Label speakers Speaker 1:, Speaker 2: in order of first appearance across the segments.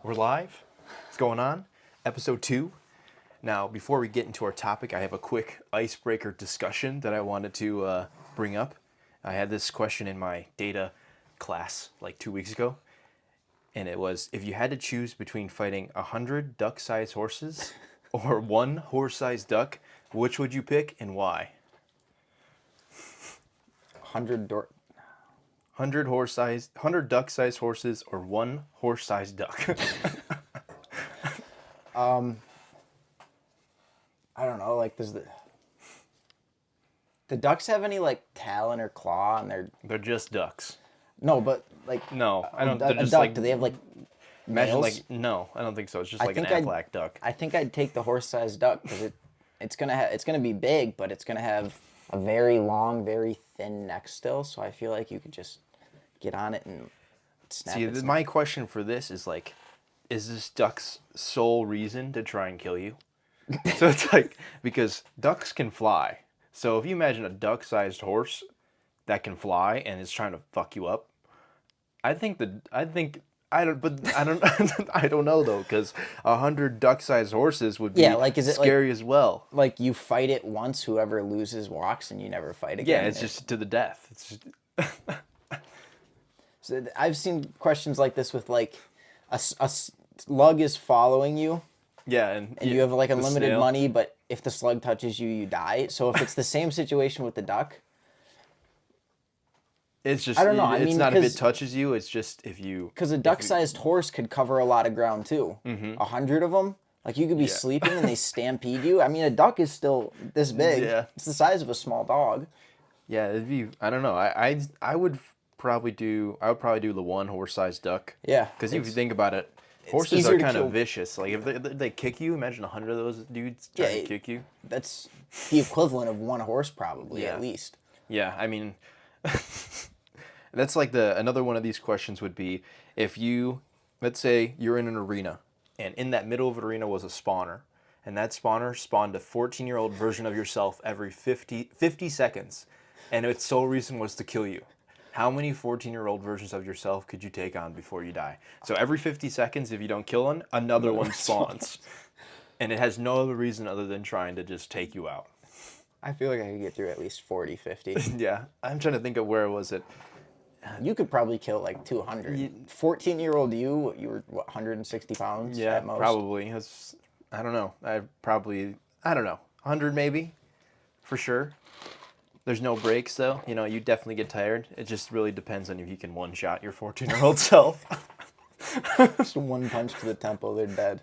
Speaker 1: We're live. What's going on? Episode 2. Now, before we get into our topic, I have a quick icebreaker discussion that I wanted to bring up. I had this question in my data class like 2 weeks ago, and it was, if you had to choose between fighting 100 duck-sized horses or one horse-sized duck, which would you pick and why?
Speaker 2: 100
Speaker 1: 100 duck-sized horses or one horse-sized duck.
Speaker 2: I don't know, like, does the ducks have any, like, talon or claw on their...
Speaker 1: They're just ducks.
Speaker 2: No, but, like...
Speaker 1: No, I don't.
Speaker 2: A
Speaker 1: They're just
Speaker 2: duck,
Speaker 1: like.
Speaker 2: do they have, like,
Speaker 1: Imagine
Speaker 2: nails?
Speaker 1: like no, I don't think so. It's just like an
Speaker 2: think
Speaker 1: Aflac duck.
Speaker 2: I think I'd take the horse-sized duck, because it's gonna be big, but it's gonna have a very long, very thin neck still, so I feel like you could just get on it and snap
Speaker 1: See,
Speaker 2: its
Speaker 1: my
Speaker 2: neck.
Speaker 1: question for this is like, is this duck's sole reason to try and kill you? So it's like, because ducks can fly. So if you imagine a duck-sized horse that can fly and is trying to fuck you up, I don't I don't know though, because 100 duck-sized horses would be
Speaker 2: like, is it
Speaker 1: scary as well.
Speaker 2: Like, you fight it once, whoever loses walks, and you never fight again.
Speaker 1: Yeah, it's just to the death. It's just...
Speaker 2: So I've seen questions like this with, like, a slug is following you,
Speaker 1: Yeah, and
Speaker 2: you have, like,
Speaker 1: the
Speaker 2: unlimited
Speaker 1: snail.
Speaker 2: money, but if the slug touches you, you die. So if it's the same situation with the duck,
Speaker 1: It's just,
Speaker 2: I don't know, I
Speaker 1: it's
Speaker 2: mean,
Speaker 1: not if it
Speaker 2: because-
Speaker 1: touches you, it's just if you...
Speaker 2: because a duck-sized horse could cover a lot of ground too. 100 of them, like, you could be
Speaker 1: Yeah.
Speaker 2: sleeping and they stampede you. I mean, a duck is still this big.
Speaker 1: Yeah.
Speaker 2: It's the size of a small dog.
Speaker 1: Yeah, it'd be, I don't know, I would probably do the one horse-sized duck.
Speaker 2: Yeah.
Speaker 1: Because if you think about it, horses
Speaker 2: easier
Speaker 1: are
Speaker 2: to
Speaker 1: kind
Speaker 2: kill.
Speaker 1: of vicious. Like, if they kick you, imagine 100 of those dudes trying to
Speaker 2: Yeah,
Speaker 1: kick you.
Speaker 2: That's the equivalent of one horse, probably,
Speaker 1: Yeah.
Speaker 2: at least.
Speaker 1: Yeah, I mean, that's like another one of these questions would be, if you, let's say you're in an arena, and in that middle of an arena was a spawner, and that spawner spawned a 14-year-old version of yourself every 50 seconds, and its sole reason was to kill you. How many 14-year-old versions of yourself could you take on before you die? So every 50 seconds, if you don't kill one, another one spawns. And it has no other reason other than trying to just take you out.
Speaker 2: I feel like I could get through at least 40, 50.
Speaker 1: Yeah, I'm trying to think of where was it.
Speaker 2: You could probably kill like 200. 14-year-old you were, what, 160 pounds
Speaker 1: Yeah,
Speaker 2: at most?
Speaker 1: probably. I don't know. I don't know. 100 maybe, for sure. There's no breaks, though. You know, you definitely get tired. It just really depends on if you can one-shot your 14-year-old self.
Speaker 2: Just one punch to the temple, they're dead.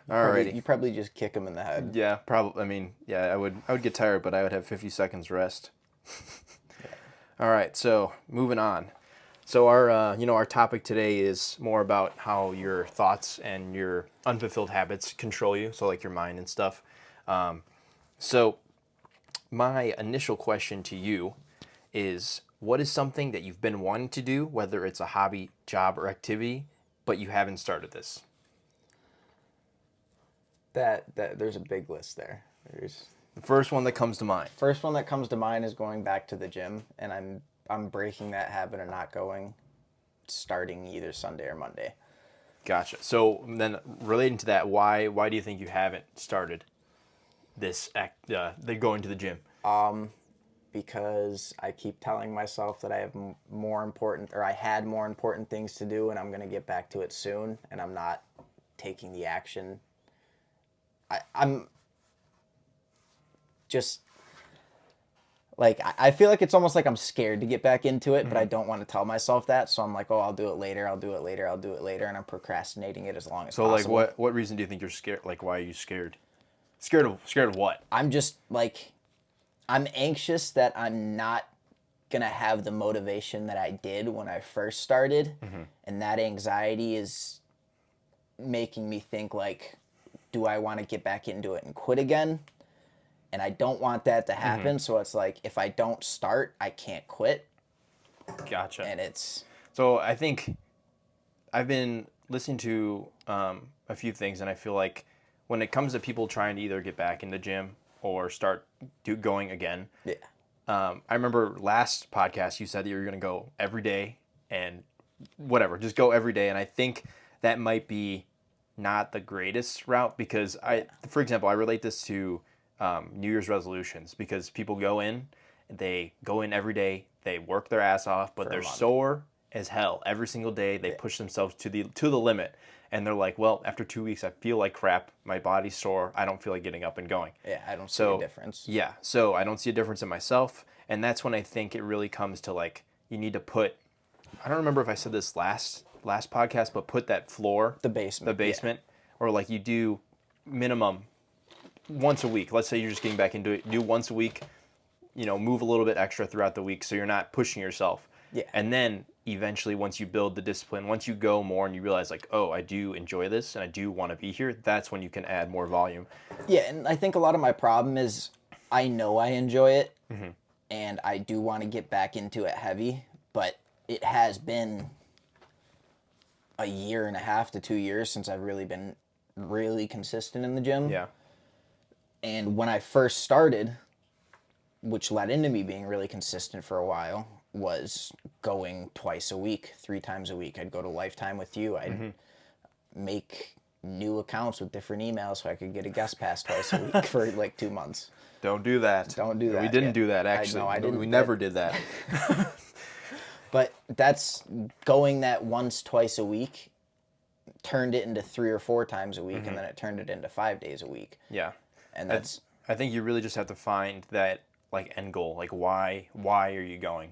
Speaker 1: Alrighty.
Speaker 2: You probably just kick them in the head.
Speaker 1: Yeah, probably. I mean, yeah, I would get tired, but I would have 50 seconds rest. All right, so moving on. So our topic today is more about how your thoughts and your unfulfilled habits control you. So like your mind and stuff. So my initial question to you is, what is something that you've been wanting to do, whether it's a hobby, job, or activity, but you haven't started this?
Speaker 2: That there's a big list there.
Speaker 1: The first one that comes to mind.
Speaker 2: First one that comes to mind is going back to the gym, and I'm breaking that habit of not going, starting either Sunday or Monday.
Speaker 1: Gotcha. So then, relating to that, why do you think you haven't started this the going to the gym?
Speaker 2: Because I keep telling myself that I have I had more important things to do, and I'm gonna get back to it soon, and I'm not taking the action. I'm just like, I feel like it's almost like I'm scared to get back into it, but I don't want to tell myself that. So I'm like, oh, I'll do it later. And I'm procrastinating it as long as possible.
Speaker 1: Like, what reason do you think you're scared? Like, why are you scared? Scared of what?
Speaker 2: I'm just like, I'm anxious that I'm not going to have the motivation that I did when I first started. And that anxiety is making me think, like, do I want to get back into it and quit again? And I don't want that to happen. So it's like, if I don't start, I can't quit.
Speaker 1: Gotcha.
Speaker 2: And it's...
Speaker 1: So I think I've been listening to a few things, and I feel like when it comes to people trying to either get back in the gym or start going again,
Speaker 2: Yeah.
Speaker 1: I remember last podcast you said that you were going to go every day and whatever, just go every day. And I think that might be not the greatest route because for example, I relate this to New Year's resolutions because people they go in every day, they work their ass off, but they're sore as hell every single day. They push themselves to the limit, and they're like, well, after 2 weeks, I feel like crap. My body's sore. I don't feel like getting up and going.
Speaker 2: Yeah, I don't see a difference.
Speaker 1: Yeah, so I don't see a difference in myself, and that's when I think it really comes to like you need to put. I don't remember if I said this last podcast, but put that floor,
Speaker 2: The basement,
Speaker 1: or like you do minimum once a week. Let's say you're just getting back into it. Do once a week. Move a little bit extra throughout the week so you're not pushing yourself.
Speaker 2: Yeah.
Speaker 1: And then eventually, once you build the discipline, once you go more and you realize like, oh, I do enjoy this and I do want to be here, that's when you can add more volume.
Speaker 2: Yeah, and I think a lot of my problem is I know I enjoy it, and I do want to get back into it heavy, but it has been a year and a half to 2 years since I've really been really consistent in the gym.
Speaker 1: Yeah.
Speaker 2: And when I first started, which led into me being really consistent for a while, was going twice a week, 3 times a week. I'd go to Lifetime with you. I'd make new accounts with different emails so I could get a guest pass twice a week for like 2 months.
Speaker 1: Don't do that.
Speaker 2: Don't do that.
Speaker 1: We didn't do that, actually.
Speaker 2: I didn't.
Speaker 1: We never did that.
Speaker 2: But that's going that once, twice a week, turned it into 3 or 4 times a week, and then it turned it into 5 days a week.
Speaker 1: Yeah.
Speaker 2: And that's...
Speaker 1: I think you really just have to find that like end goal, like why are you going?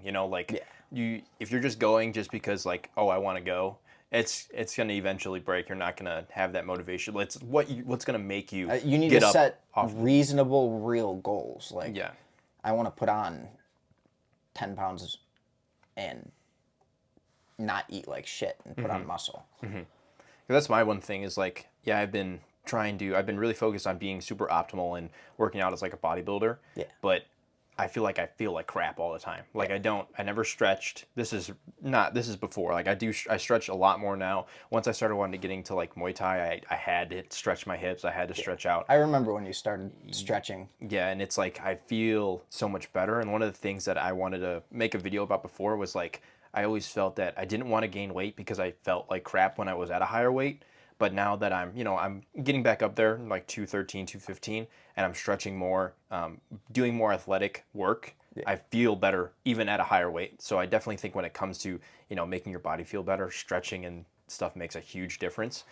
Speaker 1: If you're just going just because like, oh, I want to go, it's going to eventually break. You're not going to have that motivation. What's going to make you
Speaker 2: you need
Speaker 1: get
Speaker 2: to
Speaker 1: up
Speaker 2: set
Speaker 1: off
Speaker 2: reasonable, real goals. Like,
Speaker 1: yeah.
Speaker 2: I want to put on 10 pounds and not eat like shit and put on muscle.
Speaker 1: That's my one thing is like, yeah, I've been really focused on being super optimal and working out as like a bodybuilder.
Speaker 2: Yeah.
Speaker 1: But I feel like crap all the time. Like I never stretched. This is before. Like I stretch a lot more now. Once I started wanting to getting to like Muay Thai, I had to stretch my hips. I had to stretch out.
Speaker 2: I remember when you started stretching.
Speaker 1: Yeah, and it's like I feel so much better. And one of the things that I wanted to make a video about before was like I always felt that I didn't want to gain weight because I felt like crap when I was at a higher weight. But now that I'm getting back up there, like 213, 215, and I'm stretching more, doing more athletic work, I feel better even at a higher weight. So I definitely think when it comes to, making your body feel better, stretching and stuff makes a huge difference.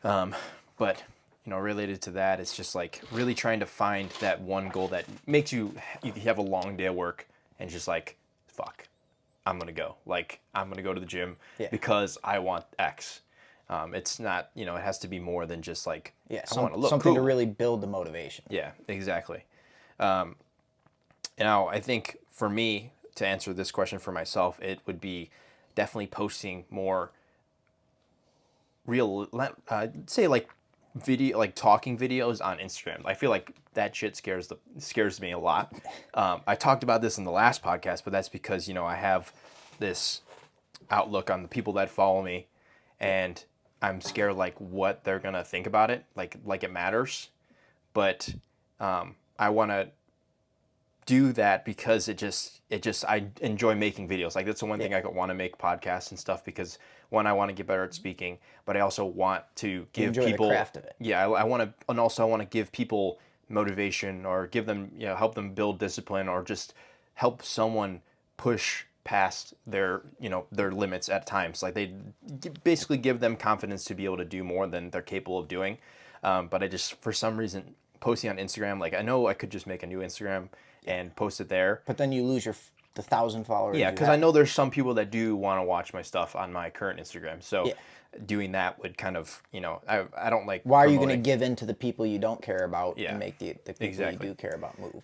Speaker 1: But, related to that, it's just like really trying to find that one goal that makes you have a long day of work and just like, fuck, I'm going to go. Like, I'm going to go to the gym because I want X. It's not, it has to be more than just like, I want to look
Speaker 2: something
Speaker 1: cool.
Speaker 2: to really build the motivation.
Speaker 1: Yeah, exactly. Now, I think for me, to answer this question for myself, it would be definitely posting more real, say like video, like talking videos on Instagram. I feel like that shit scares me a lot. I talked about this in the last podcast, but that's because, I have this outlook on the people that follow me, and I'm scared like what they're gonna think about it, like it matters. But I want to do that because I enjoy making videos. Like that's the one thing I want to make podcasts and stuff because one, I want to get better at speaking, but I also want to give people
Speaker 2: the craft of it.
Speaker 1: Yeah, I want to, and also I want to give people motivation or give them, help them build discipline or just help someone push past their limits at times. Like they basically give them confidence to be able to do more than they're capable of doing. But I just, for some reason, posting on Instagram, like I know I could just make a new Instagram and post it there.
Speaker 2: But then you lose the 1,000 followers.
Speaker 1: Yeah, because I know there's some people that do want to watch my stuff on my current Instagram. So doing that would kind of, I don't like.
Speaker 2: Why are you going to give in to the people you don't care about and make the people
Speaker 1: exactly.
Speaker 2: you do care about move?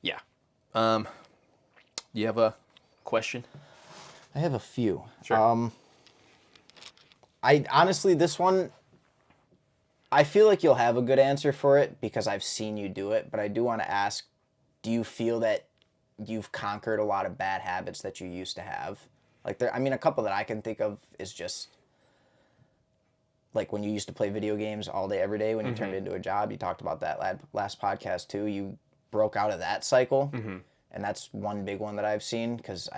Speaker 1: Yeah. Do you have a question?
Speaker 2: I have a few.
Speaker 1: Sure.
Speaker 2: I honestly, this one, I feel like you'll have a good answer for it because I've seen you do it, but I do want to ask, do you feel that you've conquered a lot of bad habits that you used to have? Like a couple that I can think of is just like when you used to play video games all day, every day, when you turned it into a job. You talked about that last podcast too. You broke out of that cycle. And that's one big one that I've seen because,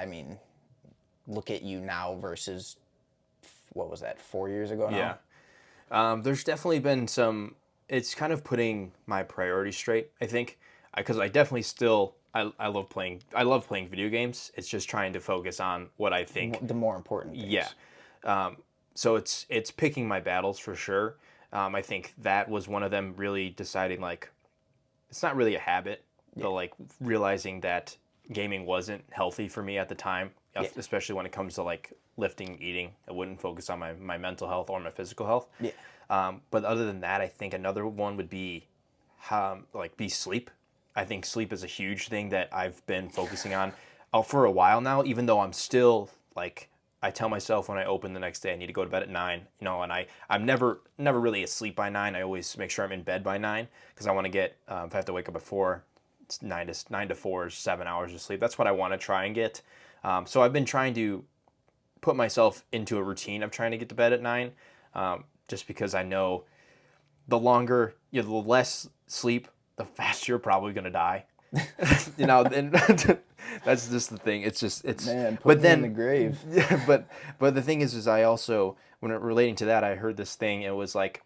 Speaker 2: look at you now versus, what was that, 4 years ago now?
Speaker 1: Yeah. There's definitely been some, it's kind of putting my priorities straight, I think, because I definitely still, I love playing video games. It's just trying to focus on what I think.
Speaker 2: The more important things.
Speaker 1: Yeah. So it's picking my battles for sure. I think that was one of them, really deciding, like, it's not really a habit, but like realizing that gaming wasn't healthy for me at the time, especially when it comes to like lifting, eating. I wouldn't focus on my mental health or my physical health.
Speaker 2: Yeah.
Speaker 1: But other than that, I think another one would be sleep. I think sleep is a huge thing that I've been focusing on for a while now, even though I'm still like, I tell myself when I open the next day I need to go to bed at 9, and I'm never really asleep by 9. I always make sure I'm in bed by 9 because I want to get, if I have to wake up at 4, it's 9 to 4 is 7 hours of sleep. That's what I want to try and get. So I've been trying to put myself into a routine of trying to get to bed at 9, just because I know the less sleep, the faster you're probably going to die. And that's just the thing.
Speaker 2: Man, put
Speaker 1: but
Speaker 2: me
Speaker 1: then
Speaker 2: in the grave.
Speaker 1: Yeah, but the thing is I also, when relating to that, I heard this thing. It was like,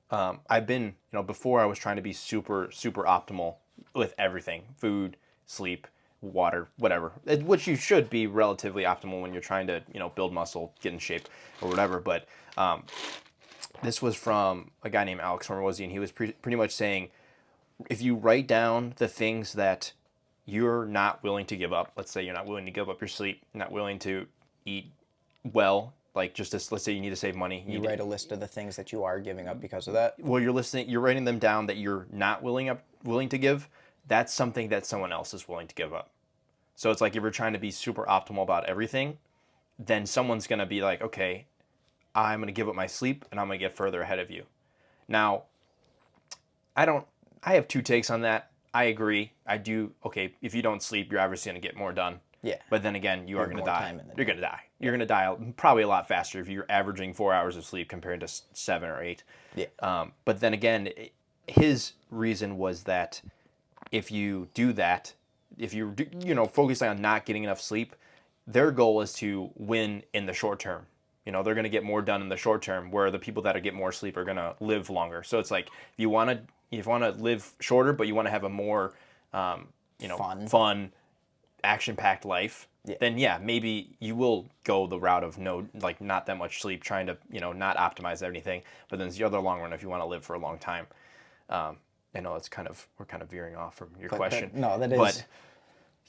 Speaker 1: I've been, before I was trying to be super super optimal with everything: food, sleep, water, whatever, which you should be relatively optimal when you're trying to build muscle, get in shape, or whatever. But this was from a guy named Alex Hormozy, and he was pretty much saying, if you write down the things that you're not willing to give up, let's say you're not willing to give up your sleep, not willing to eat well, like let's say you need to save money.
Speaker 2: You write a list of the things that you are giving up because of that.
Speaker 1: Well, you're writing them down that you're not willing to give. That's something that someone else is willing to give up. So it's like if you're trying to be super optimal about everything, then someone's going to be like, okay, I'm going to give up my sleep and I'm going to get further ahead of you. Now, I have two takes on that. I agree. I do. Okay, if you don't sleep, you're obviously going to get more done.
Speaker 2: Yeah.
Speaker 1: But then again, you are going to die. You're going to die.
Speaker 2: Yeah.
Speaker 1: You're going to die probably a lot faster if you're averaging 4 hours of sleep compared to 7 or 8.
Speaker 2: Yeah.
Speaker 1: But then again, his reason was that if you do that, if you focusing on not getting enough sleep, their goal is to win in the short term. They're going to get more done in the short term, where the people that get more sleep are going to live longer. So it's like, if you want to live shorter, but you want to have a more fun, action-packed life, then maybe you will go the route of not that much sleep, trying to not optimize anything. But then the other long run, if you want to live for a long time, I know we're kind of veering off from your question.
Speaker 2: That is.
Speaker 1: But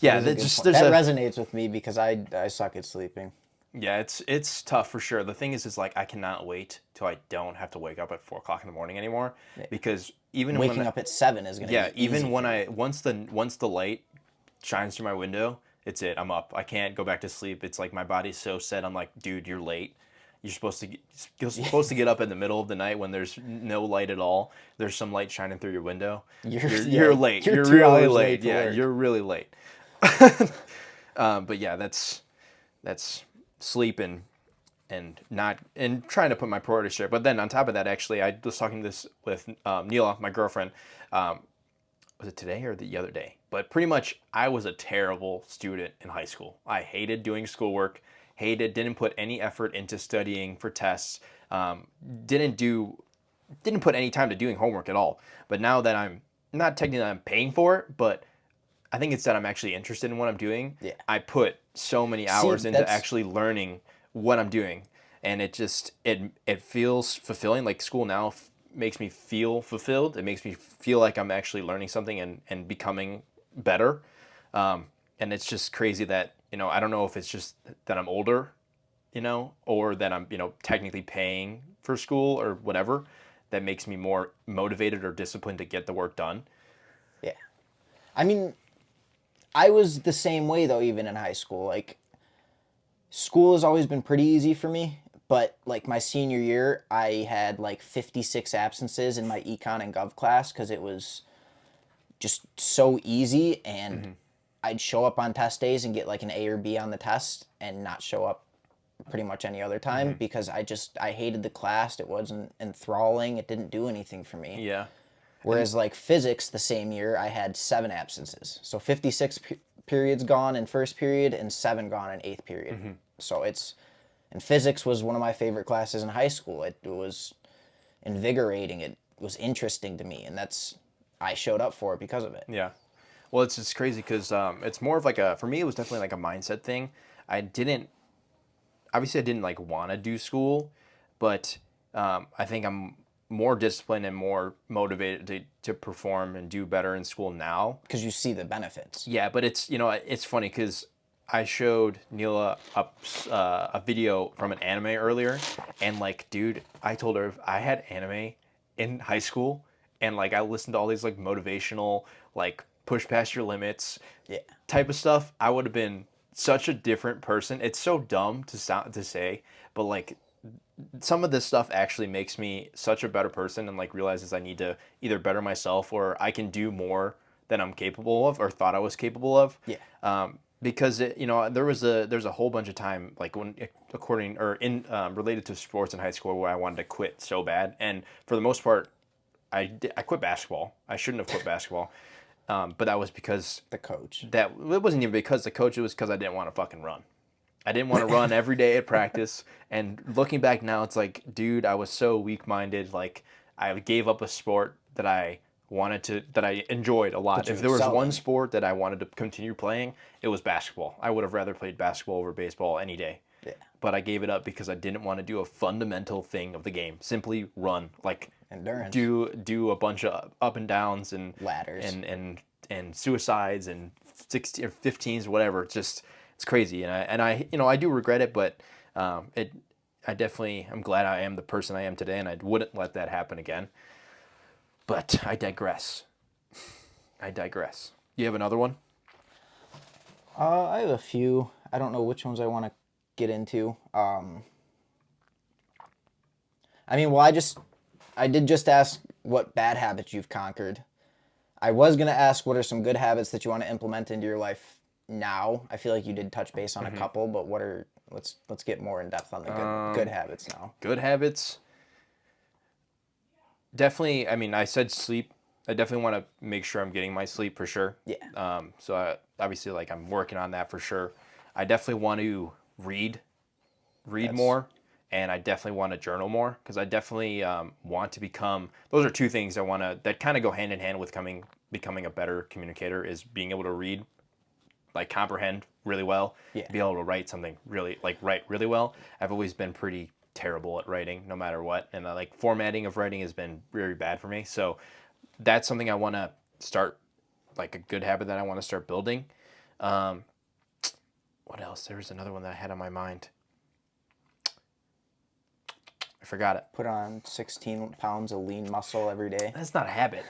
Speaker 1: yeah, that
Speaker 2: resonates with me because I suck at sleeping.
Speaker 1: Yeah, it's tough for sure. The thing is like, I cannot wait till I don't have to wake up at 4 o'clock in the morning anymore, because even
Speaker 2: waking up at 7 is gonna be
Speaker 1: even
Speaker 2: easy
Speaker 1: when once the light shines through my window, it's it. I'm up. I can't go back to sleep. It's like my body's so set. I'm like, dude, you're late. You're supposed to get up in the middle of the night when there's no light at all. There's some light shining through your window. You're late. You're really late. Yeah, you're really late. But yeah, that's sleep and trying to put my priorities straight. But then on top of that, actually, I was talking this with Neela, my girlfriend. Was it today or the other day? But pretty much, I was a terrible student in high school. I hated doing schoolwork. Didn't put any effort into studying for tests. Didn't put any time to doing homework at all. But now that I'm not technically I'm paying for it, but I think it's that I'm actually interested in what I'm doing.
Speaker 2: Yeah.
Speaker 1: I put so many hours into actually learning what I'm doing, and it feels fulfilling. Like, school now makes me feel fulfilled. It makes me feel like I'm actually learning something and becoming better. And it's just crazy that, I don't know if it's just that I'm older, or that I'm, technically paying for school or whatever, that makes me more motivated or disciplined to get the work done.
Speaker 2: Yeah. I mean, I was the same way though, even in high school. Like, school has always been pretty easy for me, but like my senior year, I had like 56 absences in my econ and gov class because it was just so easy, and I'd show up on test days and get like an A or B on the test and not show up pretty much any other time because I hated the class. It wasn't enthralling. It didn't do anything for me.
Speaker 1: Yeah.
Speaker 2: Whereas like physics, the same year, I had 7 absences. So 56 periods gone in first period and 7 gone in 8th period. So and physics was one of my favorite classes in high school. It was invigorating. It was interesting to me, and I showed up for it because of it.
Speaker 1: Yeah. Well, it's just crazy because it's more of like for me, it was definitely like a mindset thing. Obviously, I didn't like want to do school, but I think I'm more disciplined and more motivated to perform and do better in school now.
Speaker 2: Because you see the benefits.
Speaker 1: Yeah, but it's funny because I showed Neela a video from an anime earlier, and like, dude, I told her if I had anime in high school, and like I listened to all these like motivational, like push past your limits,
Speaker 2: Yeah.
Speaker 1: type of stuff, I would have been such a different person. It's so dumb to say, but like some of this stuff actually makes me such a better person and like realizes I need to either better myself or I can do more than I'm capable of or thought I was capable of.
Speaker 2: Yeah.
Speaker 1: Because there's a whole bunch of time like when according or in related to sports in high school where I wanted to quit so bad, and for the most part I quit basketball. I shouldn't have quit basketball, but that was because
Speaker 2: The coach.
Speaker 1: it wasn't even because the coach. It was because I didn't want to fucking run. I didn't want to run every day at practice. And looking back now, it's like, dude, I was so weak-minded. Like, I gave up a sport that I enjoyed a lot. If there was one sport that I wanted to continue playing, it was basketball. I would have rather played basketball over baseball any day.
Speaker 2: Yeah.
Speaker 1: But I gave it up because I didn't want to do a fundamental thing of the game. Simply run. Like,
Speaker 2: Endurance.
Speaker 1: Do a bunch of up and downs and
Speaker 2: Ladders.
Speaker 1: and suicides and 16 or 15s, whatever. It's crazy, and I do regret it, but I'm glad I am the person I am today, and I wouldn't let that happen again. But I digress. You have another one?
Speaker 2: I have a few. I don't know which ones I want to get into. I did just ask what bad habits you've conquered. I was going to ask what are some good habits that you want to implement into your life now. I feel like you did touch base on a couple, but let's get more in depth on the good habits now.
Speaker 1: Good habits. Definitely, I mean, I said sleep. I definitely want to make sure I'm getting my sleep for sure.
Speaker 2: Yeah.
Speaker 1: Obviously, like I'm working on that for sure. I definitely want to read more, and I definitely want to journal more because I definitely want to become. Those are two things that kind of go hand in hand with becoming a better communicator. Is being able to read, like comprehend really well, be able to write something write really well. I've always been pretty terrible at writing, no matter what, and like formatting of writing has been very bad for me. So that's something I want to start, like a good habit that I want to start building. What else? There was another one that I had on my mind. I forgot it.
Speaker 2: Put on 16 pounds of lean muscle every day.
Speaker 1: That's not a habit.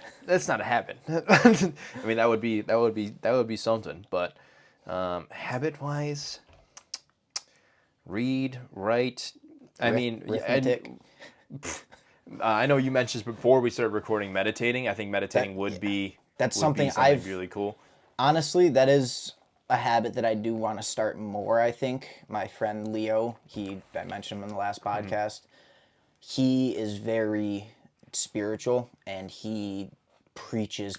Speaker 1: I mean, that would be something. But habit wise, read, write. I mean,
Speaker 2: arithmetic.
Speaker 1: I know you mentioned before we started recording meditating. I think meditating would be
Speaker 2: something
Speaker 1: really cool.
Speaker 2: Honestly, that is a habit that I do want to start more. I think my friend Leo, I mentioned him in the last podcast. He is very spiritual and he preaches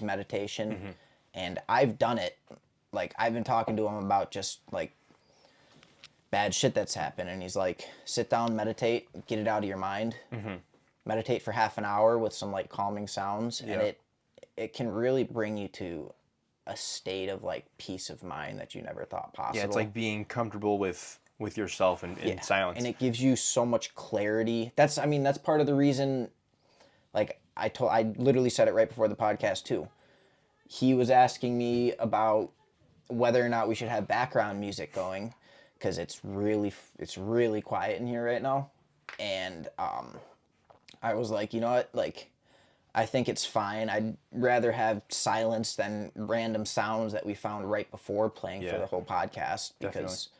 Speaker 2: meditation. And I've done it. Like, I've been talking to him about just like bad shit that's happened, and he's like, sit down, meditate, get it out of your mind. Meditate for half an hour with some like calming sounds, and it can really bring you to a state of like peace of mind that you never thought possible.
Speaker 1: Yeah, it's like being comfortable with yourself and in silence.
Speaker 2: And it gives you so much clarity. That's part of the reason, like I literally said it right before the podcast too. He was asking me about whether or not we should have background music going, because it's really quiet in here right now. And I was like, you know what, like, I think it's fine. I'd rather have silence than random sounds that we found right before playing for the whole podcast, because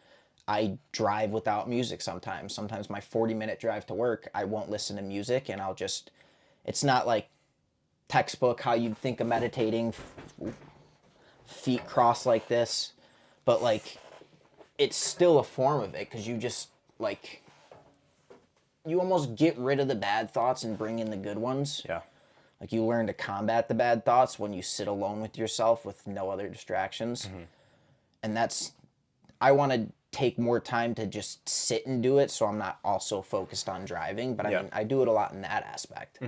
Speaker 2: I drive without music sometimes. Sometimes my 40-minute drive to work, I won't listen to music, and it's not like textbook how you'd think of meditating, feet crossed like this, but like it's still a form of it, because you just like, you almost get rid of the bad thoughts and bring in the good ones.
Speaker 1: Yeah.
Speaker 2: Like, you learn to combat the bad thoughts when you sit alone with yourself with no other distractions. And I want to take more time to just sit and do it, so I'm not also focused on driving. But I mean, I do it a lot in that aspect.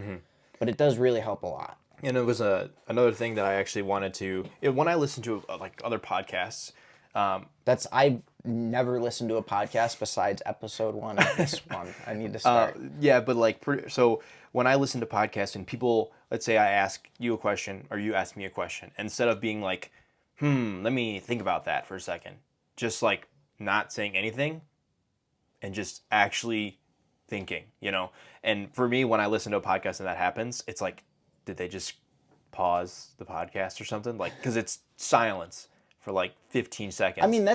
Speaker 2: But it does really help a lot.
Speaker 1: And it was another thing that I actually wanted to, when I listen to like other podcasts.
Speaker 2: I've never listened to a podcast besides episode 1 of this one. I need to start.
Speaker 1: Yeah, but like, so when I listen to podcasts and people, let's say I ask you a question or you ask me a question, instead of being like, let me think about that for a second, just like not saying anything and just actually thinking, And for me, when I listen to a podcast and that happens, it's like, did they just pause the podcast or something? Like, because it's silence for like 15 seconds.
Speaker 2: I mean,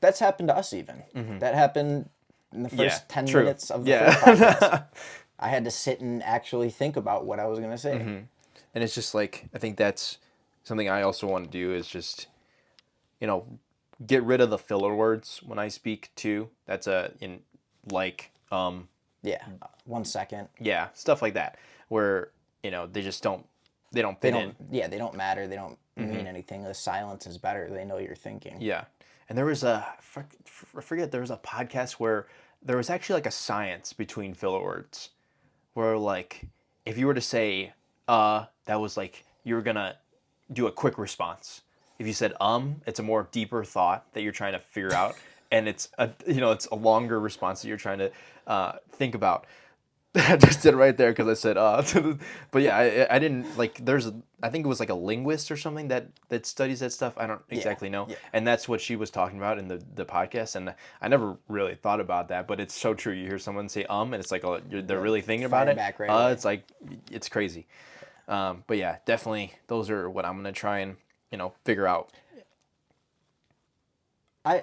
Speaker 2: that's happened to us even. That happened in the first 10 minutes of the first podcast. I had to sit and actually think about what I was going to say.
Speaker 1: And it's just like, I think that's something I also want to do is just, get rid of the filler words when I speak too. That's like,
Speaker 2: yeah, 1 second.
Speaker 1: Yeah, stuff like that where, they just don't fit in.
Speaker 2: Yeah, they don't matter. They don't mean anything. The silence is better. They know you're thinking.
Speaker 1: Yeah. And there was I forget, there was a podcast where there was actually like a science between filler words where like, if you were to say, that was like, you were going to do a quick response. If you said, it's a more deeper thought that you're trying to figure out. And it's it's a longer response that you're trying to think about. I just did it right there because I said, but yeah, I didn't like, I think it was like a linguist or something that studies that stuff. I don't exactly know. Yeah. And that's what she was talking about in the podcast. And I never really thought about that, but it's so true. You hear someone say, and it's like, they're really thinking about it.
Speaker 2: Back right
Speaker 1: it's like, it's crazy. But yeah, definitely those are what I'm going to try and, figure out.
Speaker 2: I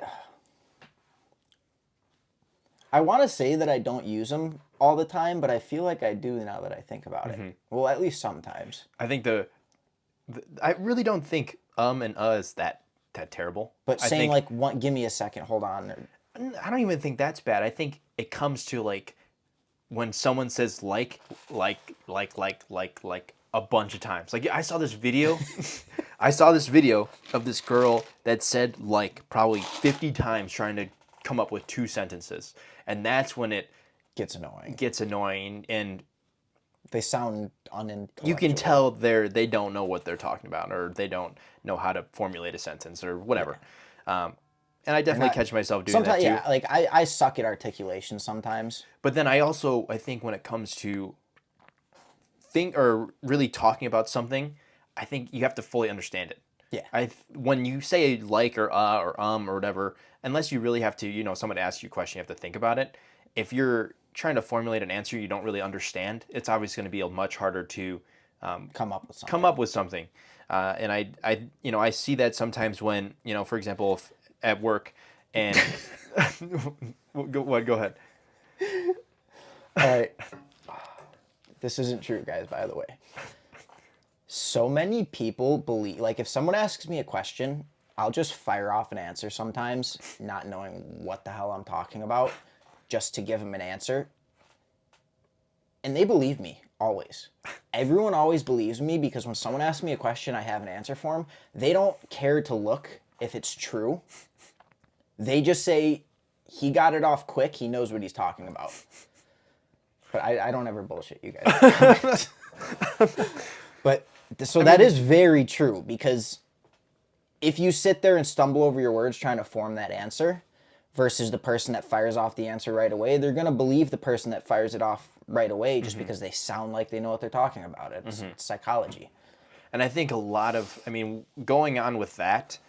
Speaker 2: want to say that I don't use them all the time, but I feel like I do now that I think about it. Well, at least sometimes.
Speaker 1: I think I really don't think and is that terrible.
Speaker 2: But saying like, give me a second, hold on.
Speaker 1: I don't even think that's bad. I think it comes to like when someone says like a bunch of times. Like I saw this video. I saw this video of this girl that said like probably 50 times trying to come up with 2 sentences. And that's when it
Speaker 2: gets annoying.
Speaker 1: And
Speaker 2: they sound unintellectual.
Speaker 1: You can tell they don't know what they're talking about, or they don't know how to formulate a sentence or whatever. Yeah. And I definitely catch myself doing that too.
Speaker 2: Yeah, like I suck at articulation sometimes.
Speaker 1: But then I think when it comes to really talking about something, I think you have to fully understand it.
Speaker 2: Yeah.
Speaker 1: When you say like or whatever, unless you really have to, someone asks you a question, you have to think about it. If you're trying to formulate an answer you don't really understand, it's obviously going to be much harder to
Speaker 2: come up with something.
Speaker 1: And I see that sometimes when, for example, if at work and go ahead.
Speaker 2: All right. This isn't true, guys, by the way. So many people believe, like if someone asks me a question, I'll just fire off an answer sometimes, not knowing what the hell I'm talking about, just to give them an answer. And they believe me, always. Everyone always believes me because when someone asks me a question, I have an answer for them. They don't care to look if it's true. They just say, he got it off quick, he knows what he's talking about. But I don't ever bullshit you guys. But so that is very true, because if you sit there and stumble over your words trying to form that answer versus the person that fires off the answer right away, they're going to believe the person that fires it off right away just because they sound like they know what they're talking about. It's psychology.
Speaker 1: And I think going on with that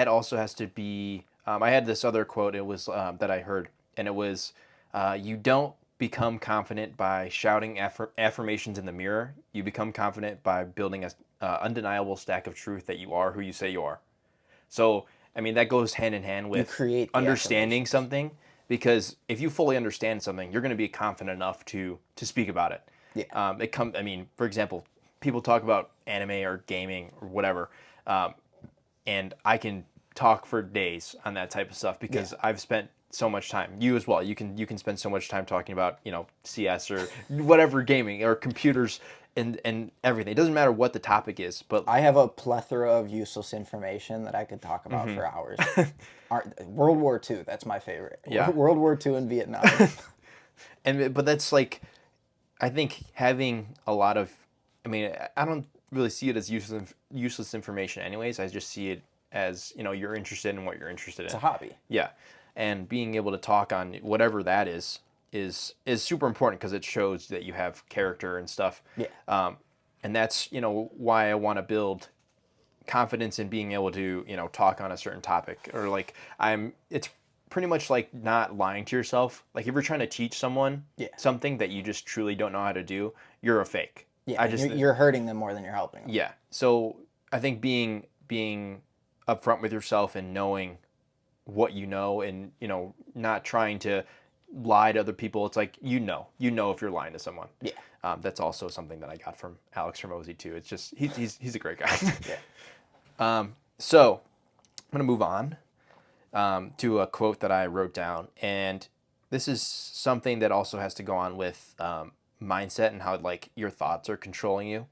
Speaker 1: also has to be, I had this other quote, it was that I heard, and it was, you don't become confident by shouting affirmations in the mirror. You become confident by building a undeniable stack of truth that you are who you say you are. So, that goes hand in hand with understanding something, because if you fully understand something, you're going to be confident enough to speak about it. Yeah. For example, people talk about anime or gaming or whatever, and I can talk for days on that type of stuff because I've spent so much time. You as well. You can spend so much time talking about, CS or whatever gaming or computers and everything. It doesn't matter what the topic is, but
Speaker 2: I have a plethora of useless information that I could talk about for hours. World War II, that's my favorite.
Speaker 1: Yeah.
Speaker 2: World War II and Vietnam.
Speaker 1: but that's like, I think having a lot of, I don't really see it as useless information anyways. I just see it as, you're interested in what you're interested in.
Speaker 2: It's a hobby.
Speaker 1: Yeah. And being able to talk on whatever that is super important because it shows that you have character and stuff.
Speaker 2: Yeah.
Speaker 1: And that's, why I want to build confidence in being able to, talk on a certain topic, or like it's pretty much like not lying to yourself. Like if you're trying to teach someone something that you just truly don't know how to do, you're a fake.
Speaker 2: Yeah. You're hurting them more than you're helping them.
Speaker 1: Yeah. So I think being upfront with yourself and knowing what you know, and not trying to lie to other people. It's like if you're lying to someone.
Speaker 2: Yeah.
Speaker 1: That's also something that I got from Alex Hormozy too. It's just he's a great guy.
Speaker 2: Yeah.
Speaker 1: So I'm gonna move on to a quote that I wrote down, and this is something that also has to go on with mindset and how like your thoughts are controlling you.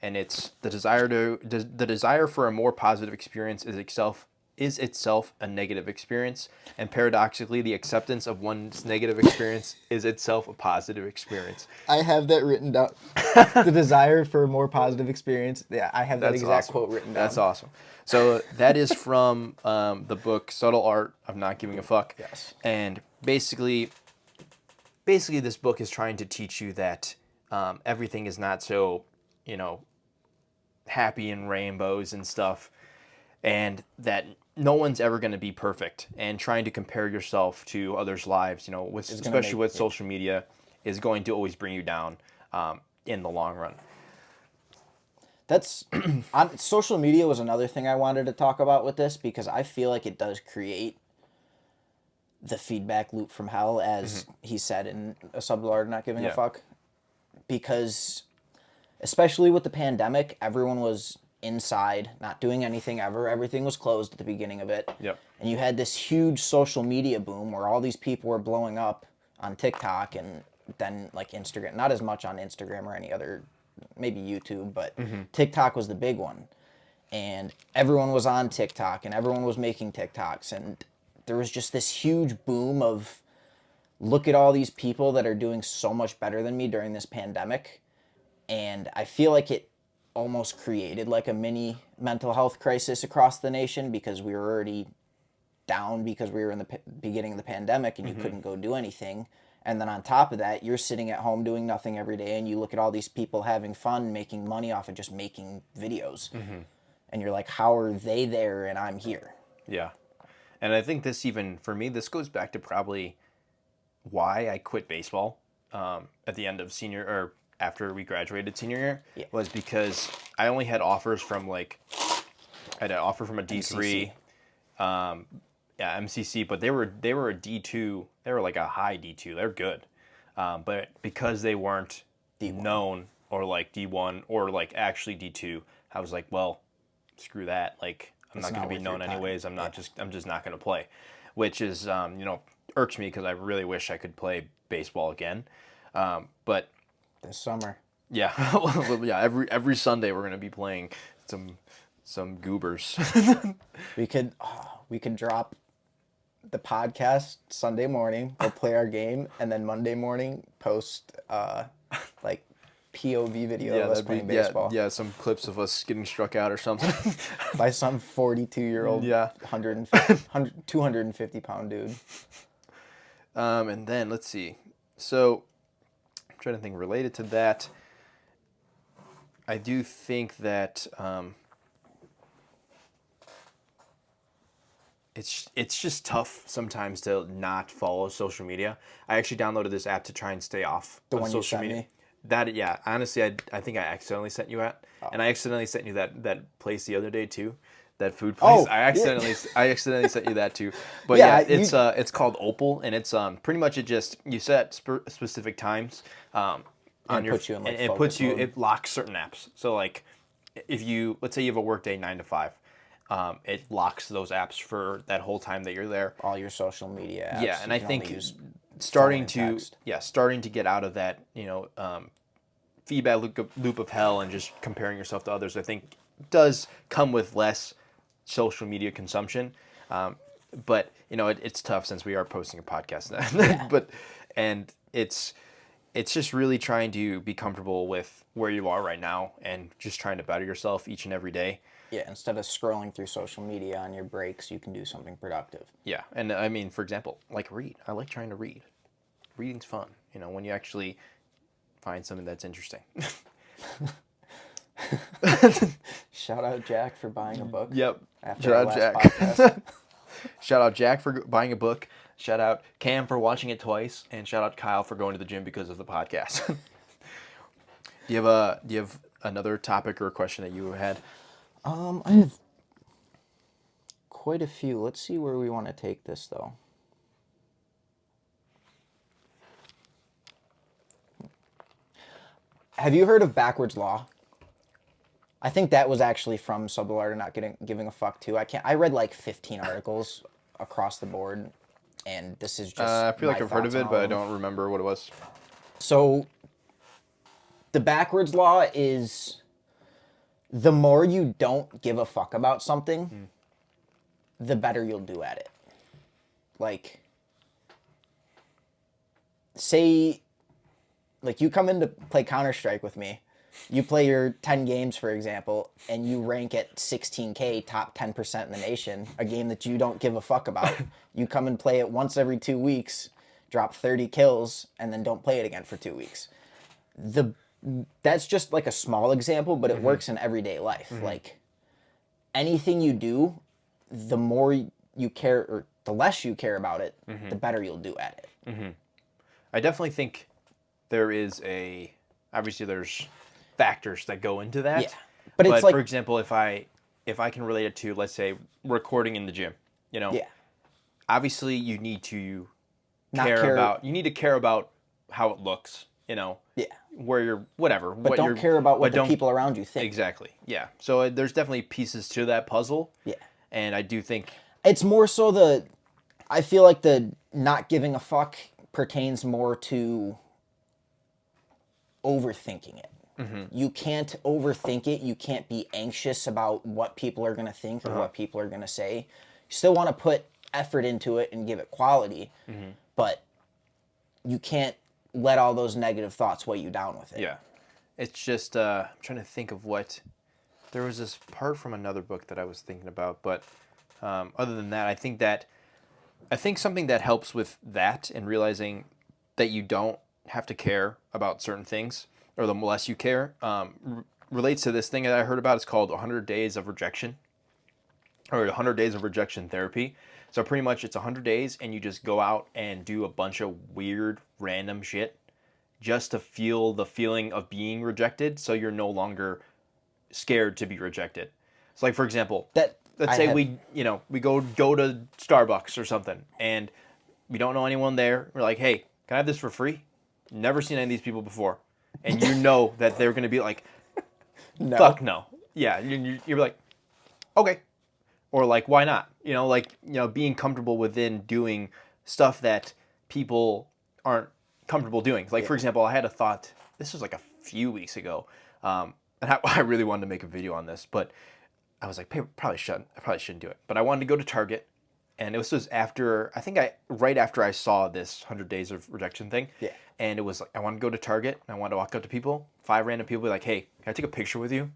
Speaker 1: And it's the desire for a more positive experience is itself a negative experience, and paradoxically, the acceptance of one's negative experience is itself a positive experience.
Speaker 2: I have that written down. The desire for a more positive experience. Yeah, I have that exact quote written down.
Speaker 1: That's awesome. So that is from the book Subtle Art of Not Giving a Fuck.
Speaker 2: Yes.
Speaker 1: And basically this book is trying to teach you that everything is not so, happy and rainbows and stuff, and that no one's ever going to be perfect, and trying to compare yourself to others' lives, especially with social media, is going to always bring you down in the long run.
Speaker 2: That's social media was another thing I wanted to talk about with this, because I feel like it does create the feedback loop from hell, as he said in A Subtle Art of Not Giving a Fuck, because especially with the pandemic, everyone was inside, not doing anything ever. Everything was closed at the beginning of it.
Speaker 1: Yep.
Speaker 2: And you had this huge social media boom where all these people were blowing up on TikTok, and then like Instagram, not as much on Instagram or any other, maybe YouTube, but TikTok was the big one. And everyone was on TikTok, and everyone was making TikToks, and there was just this huge boom of, look at all these people that are doing so much better than me during this pandemic. And I feel like it almost created like a mini mental health crisis across the nation, because we were already down because we were in the beginning of the pandemic and you couldn't go do anything. And then on top of that, you're sitting at home doing nothing every day, and you look at all these people having fun, making money off of just making videos. And you're like, how are they there and I'm here?
Speaker 1: Yeah. And I think this, even for me, this goes back to probably why I quit baseball at the end of after we graduated senior year, was because I only had offers from I had an offer from a D3, MCC, but they were a D2. They were like a high D2. They're good, but because they weren't
Speaker 2: D1.
Speaker 1: known, or like D1 or like actually D2, I was like, well, screw that. Like I'm not going to be known anyways. I'm just not going to play, which is irks me, because I really wish I could play baseball again, but.
Speaker 2: This summer.
Speaker 1: Yeah, yeah. Every Sunday we're gonna be playing some goobers.
Speaker 2: We could drop the podcast Sunday morning. We'll play our game, and then Monday morning post like POV video of us playing baseball.
Speaker 1: Yeah, some clips of us getting struck out or something
Speaker 2: by some 42-year-old, 250-pound dude.
Speaker 1: And then let's see. So. Trying to think related to that, I do think that it's just tough sometimes to not follow social media. I actually downloaded this app to try and stay off of social media. Me? That, yeah, honestly, I think I accidentally sent you that, and I accidentally sent you that place the other day too. That food place. I accidentally sent you that too. But it's called Opal, and it's pretty much you set specific times on your,
Speaker 2: puts you in, like,
Speaker 1: it locks certain apps. So like if let's say you have a work day 9 to 5, it locks those apps for that whole time that you're there.
Speaker 2: All your social media apps.
Speaker 1: Yeah, and
Speaker 2: you
Speaker 1: I
Speaker 2: can only
Speaker 1: think
Speaker 2: use
Speaker 1: starting
Speaker 2: phone
Speaker 1: to
Speaker 2: and text.
Speaker 1: starting to get out of that feedback loop of hell and just comparing yourself to others, I think does come with less social media consumption. But it's tough since we are posting a podcast now.
Speaker 2: Yeah.
Speaker 1: And it's just really trying to be comfortable with where you are right now and just trying to better yourself each and every day.
Speaker 2: Yeah, instead of scrolling through social media on your breaks, you can do something productive.
Speaker 1: Yeah, and I mean, for example, like read. I like trying to read. Reading's fun, when you actually find something that's interesting.
Speaker 2: Shout out Jack for buying a book.
Speaker 1: Yep.
Speaker 2: After
Speaker 1: Shout
Speaker 2: our
Speaker 1: out
Speaker 2: last
Speaker 1: Jack.
Speaker 2: podcast.
Speaker 1: Shout out Jack for buying a book. Shout out Cam for watching it twice, and shout out Kyle for going to the gym because of the podcast. Do you have another topic or a question that you had?
Speaker 2: I have quite a few. Let's see where we want to take this, though. Have you heard of backwards law? I think that was actually from Subtler Not Giving a Fuck too. I read like 15 articles across the board, and this is just.
Speaker 1: I feel like
Speaker 2: my
Speaker 1: I've heard
Speaker 2: thoughts
Speaker 1: of
Speaker 2: on
Speaker 1: it,
Speaker 2: all
Speaker 1: but I
Speaker 2: them.
Speaker 1: don't remember what it was.
Speaker 2: So, the backwards law is the more you don't give a fuck about something, the better you'll do at it. Like, say, like you come in to play Counter-Strike with me, you play your 10 games, for example, and you rank at 16K, top 10% in the nation, a game that you don't give a fuck about. You come and play it once every 2 weeks, drop 30 kills, and then don't play it again for 2 weeks. That's just like a small example, but it works in everyday life. Like, anything you do, the more you care, or the less you care about it, the better you'll do at it.
Speaker 1: I definitely think there is obviously there's factors that go into that.
Speaker 2: Yeah. But it's like,
Speaker 1: for example, if I can relate it to, let's say, recording in the gym,
Speaker 2: yeah,
Speaker 1: obviously you need to
Speaker 2: Not
Speaker 1: care
Speaker 2: care-
Speaker 1: about how it looks,
Speaker 2: yeah.
Speaker 1: where you're, whatever.
Speaker 2: But don't care about what the people around you think.
Speaker 1: Exactly. Yeah. So there's definitely pieces to that puzzle.
Speaker 2: Yeah.
Speaker 1: And I do think
Speaker 2: It's more so I feel like the not giving a fuck pertains more to overthinking it. You can't overthink it. You can't be anxious about what people are going to think or what people are going to say. You still want to put effort into it and give it quality, but you can't let all those negative thoughts weigh you down with it.
Speaker 1: yeah. It's just I'm trying to think of there was this part from another book that I was thinking about, but other than that, I think something that helps with that and realizing that you don't have to care about certain things, or the less you care, relates to this thing that I heard about. It's called 100 Days of Rejection, or 100 Days of Rejection Therapy. So pretty much it's 100 days and you just go out and do a bunch of weird, random shit just to feel the feeling of being rejected, so you're no longer scared to be rejected. So like, for example, let's say we go to Starbucks or something, and we don't know anyone there. We're like, hey, can I have this for free? Never seen any of these people before. And you know that they're going to be like,
Speaker 2: No.
Speaker 1: fuck no. Yeah, you're like, okay. Or like, why not? Being comfortable within doing stuff that people aren't comfortable doing. Like, for example, I had a thought, this was like a few weeks ago, and I really wanted to make a video on this, but I was like, I probably shouldn't do it. But I wanted to go to Target, and this was right after I saw this 100 Days of Rejection thing.
Speaker 2: Yeah.
Speaker 1: And it was like, I wanted to go to Target, and I wanted to walk up to people, 5 random people, be like, hey, can I take a picture with you?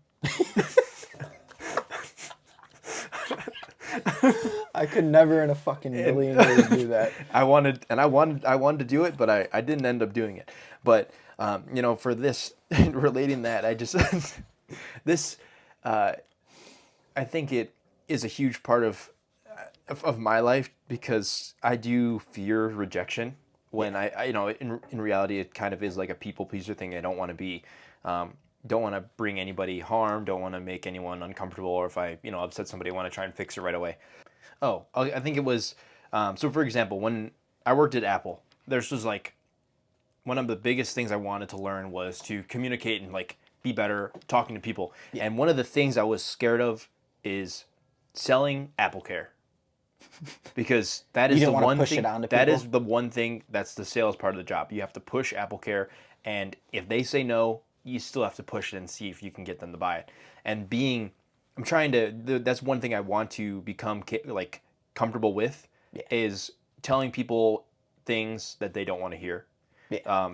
Speaker 2: I could never in a fucking million years do that.
Speaker 1: I wanted to do it, but I didn't end up doing it. But for this relating that, I just this I think it is a huge part of my life, because I do fear rejection. When in reality, it kind of is like a people pleaser thing. I don't want to be, don't want to bring anybody harm, don't want to make anyone uncomfortable, or if I upset somebody, I want to try and fix it right away. Oh, I think it was, so for example, when I worked at Apple, this was like, one of the biggest things I wanted to learn was to communicate and like be better talking to people. Yeah. And one of the things I was scared of is selling AppleCare. Because that is
Speaker 2: You
Speaker 1: the
Speaker 2: don't wanna
Speaker 1: one
Speaker 2: push
Speaker 1: thing.
Speaker 2: it onto
Speaker 1: That
Speaker 2: people?
Speaker 1: is the one thing that's the sales part of the job. You have to push AppleCare, and if they say no, you still have to push it and see if you can get them to buy it. And I'm trying to. That's one thing I want to become like comfortable with
Speaker 2: Yeah.
Speaker 1: is telling people things that they don't want to hear,
Speaker 2: Yeah.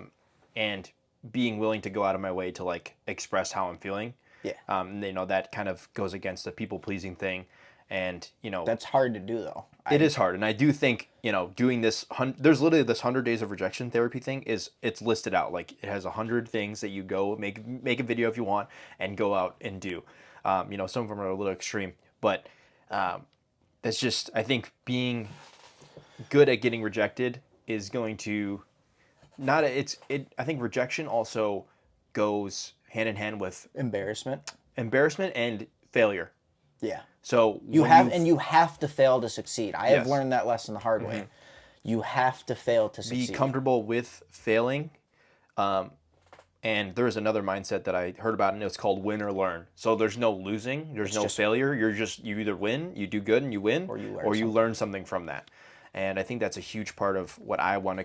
Speaker 1: and being willing to go out of my way to like express how I'm feeling.
Speaker 2: Yeah.
Speaker 1: That kind of goes against the people pleasing thing, and
Speaker 2: That's hard to do, though.
Speaker 1: it is hard, and I do think doing this. There's literally this 100 days of rejection therapy thing. It's listed out like it has 100 things that you go make a video if you want and go out and do. Some of them are a little extreme, but that's just I think being good at getting rejected is going to not it's it. I think rejection also goes hand in hand with
Speaker 2: Embarrassment.
Speaker 1: embarrassment and failure.
Speaker 2: Yeah.
Speaker 1: So
Speaker 2: You have to fail to succeed. I have
Speaker 1: Yes.
Speaker 2: learned that lesson the hard way. You have to fail to
Speaker 1: be
Speaker 2: succeed.
Speaker 1: comfortable with failing. And there's another mindset that I heard about, and it's called win or learn. So there's no losing, there's no failure. You either win, you do good and you win, or you learn something from that. And I think that's a huge part of what I want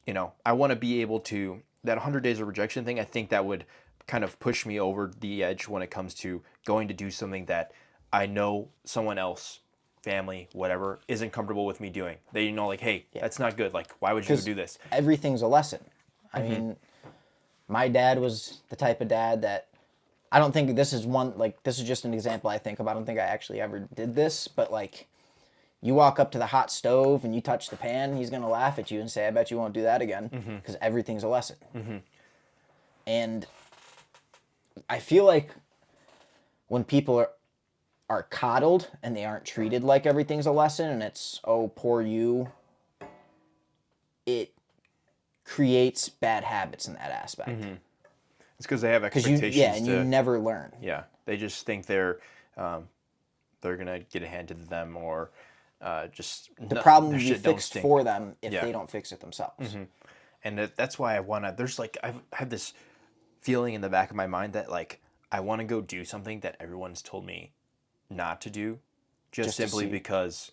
Speaker 1: to, I want to be able to, that 100 days of rejection thing, I think that would kind of push me over the edge when it comes to going to do something that I know someone else, family, whatever, isn't comfortable with me doing. They like, hey, that's not good. Like, why would you do this?
Speaker 2: Everything's a lesson. I mean, my dad was the type of dad that I don't think this is this is just an example I think of. I don't think I actually ever did this, but like you walk up to the hot stove and you touch the pan, he's going to laugh at you and say, I bet you won't do that again because everything's a lesson. And I feel like when people are coddled and they aren't treated like everything's a lesson and it's, oh, poor you, it creates bad habits in that aspect.
Speaker 1: It's because they have expectations.
Speaker 2: You never learn.
Speaker 1: Yeah, they just think they're gonna get it handed to them, or just
Speaker 2: the problem you fixed for them if they don't fix it themselves.
Speaker 1: And that's why I wanna. There's like I've had this feeling in the back of my mind that like I want to go do something that everyone's told me not to do, just simply because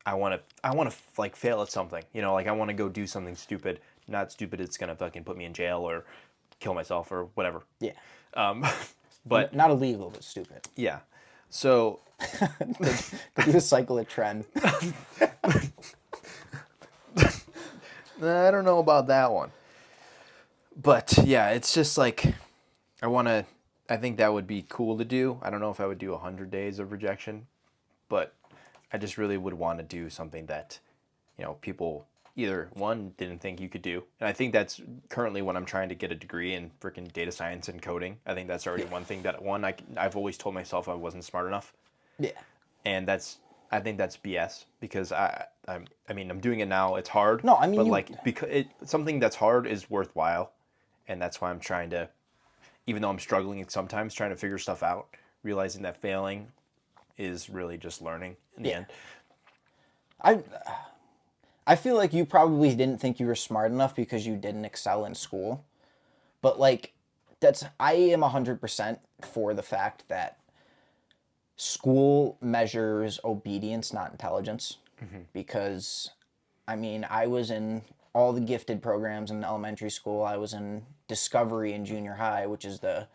Speaker 1: I want to like fail at something. Like I want to go do something stupid. Not stupid. It's gonna fucking put me in jail or kill myself or whatever.
Speaker 2: Yeah.
Speaker 1: But
Speaker 2: not illegal, but stupid.
Speaker 1: Yeah. So
Speaker 2: Could you cycle a trend?
Speaker 1: I don't know about that one. But yeah, it's just like I think that would be cool to do. I don't know if I would do 100 days of rejection, but I just really would want to do something that, people either one didn't think you could do. And I think that's currently when I'm trying to get a degree in freaking data science and coding. I think that's already one thing that I've always told myself I wasn't smart enough.
Speaker 2: Yeah.
Speaker 1: And I think that's BS because I'm doing it now. It's hard.
Speaker 2: No, I mean,
Speaker 1: but because something that's hard is worthwhile, and that's why I'm trying to, even though I'm struggling sometimes, trying to figure stuff out, realizing that failing is really just learning in the end.
Speaker 2: I feel like you probably didn't think you were smart enough because you didn't excel in school, but like I am 100% for the fact that school measures obedience, not intelligence. Because, I mean, I was in all the gifted programs in elementary school. I was in Discovery in junior high, which is the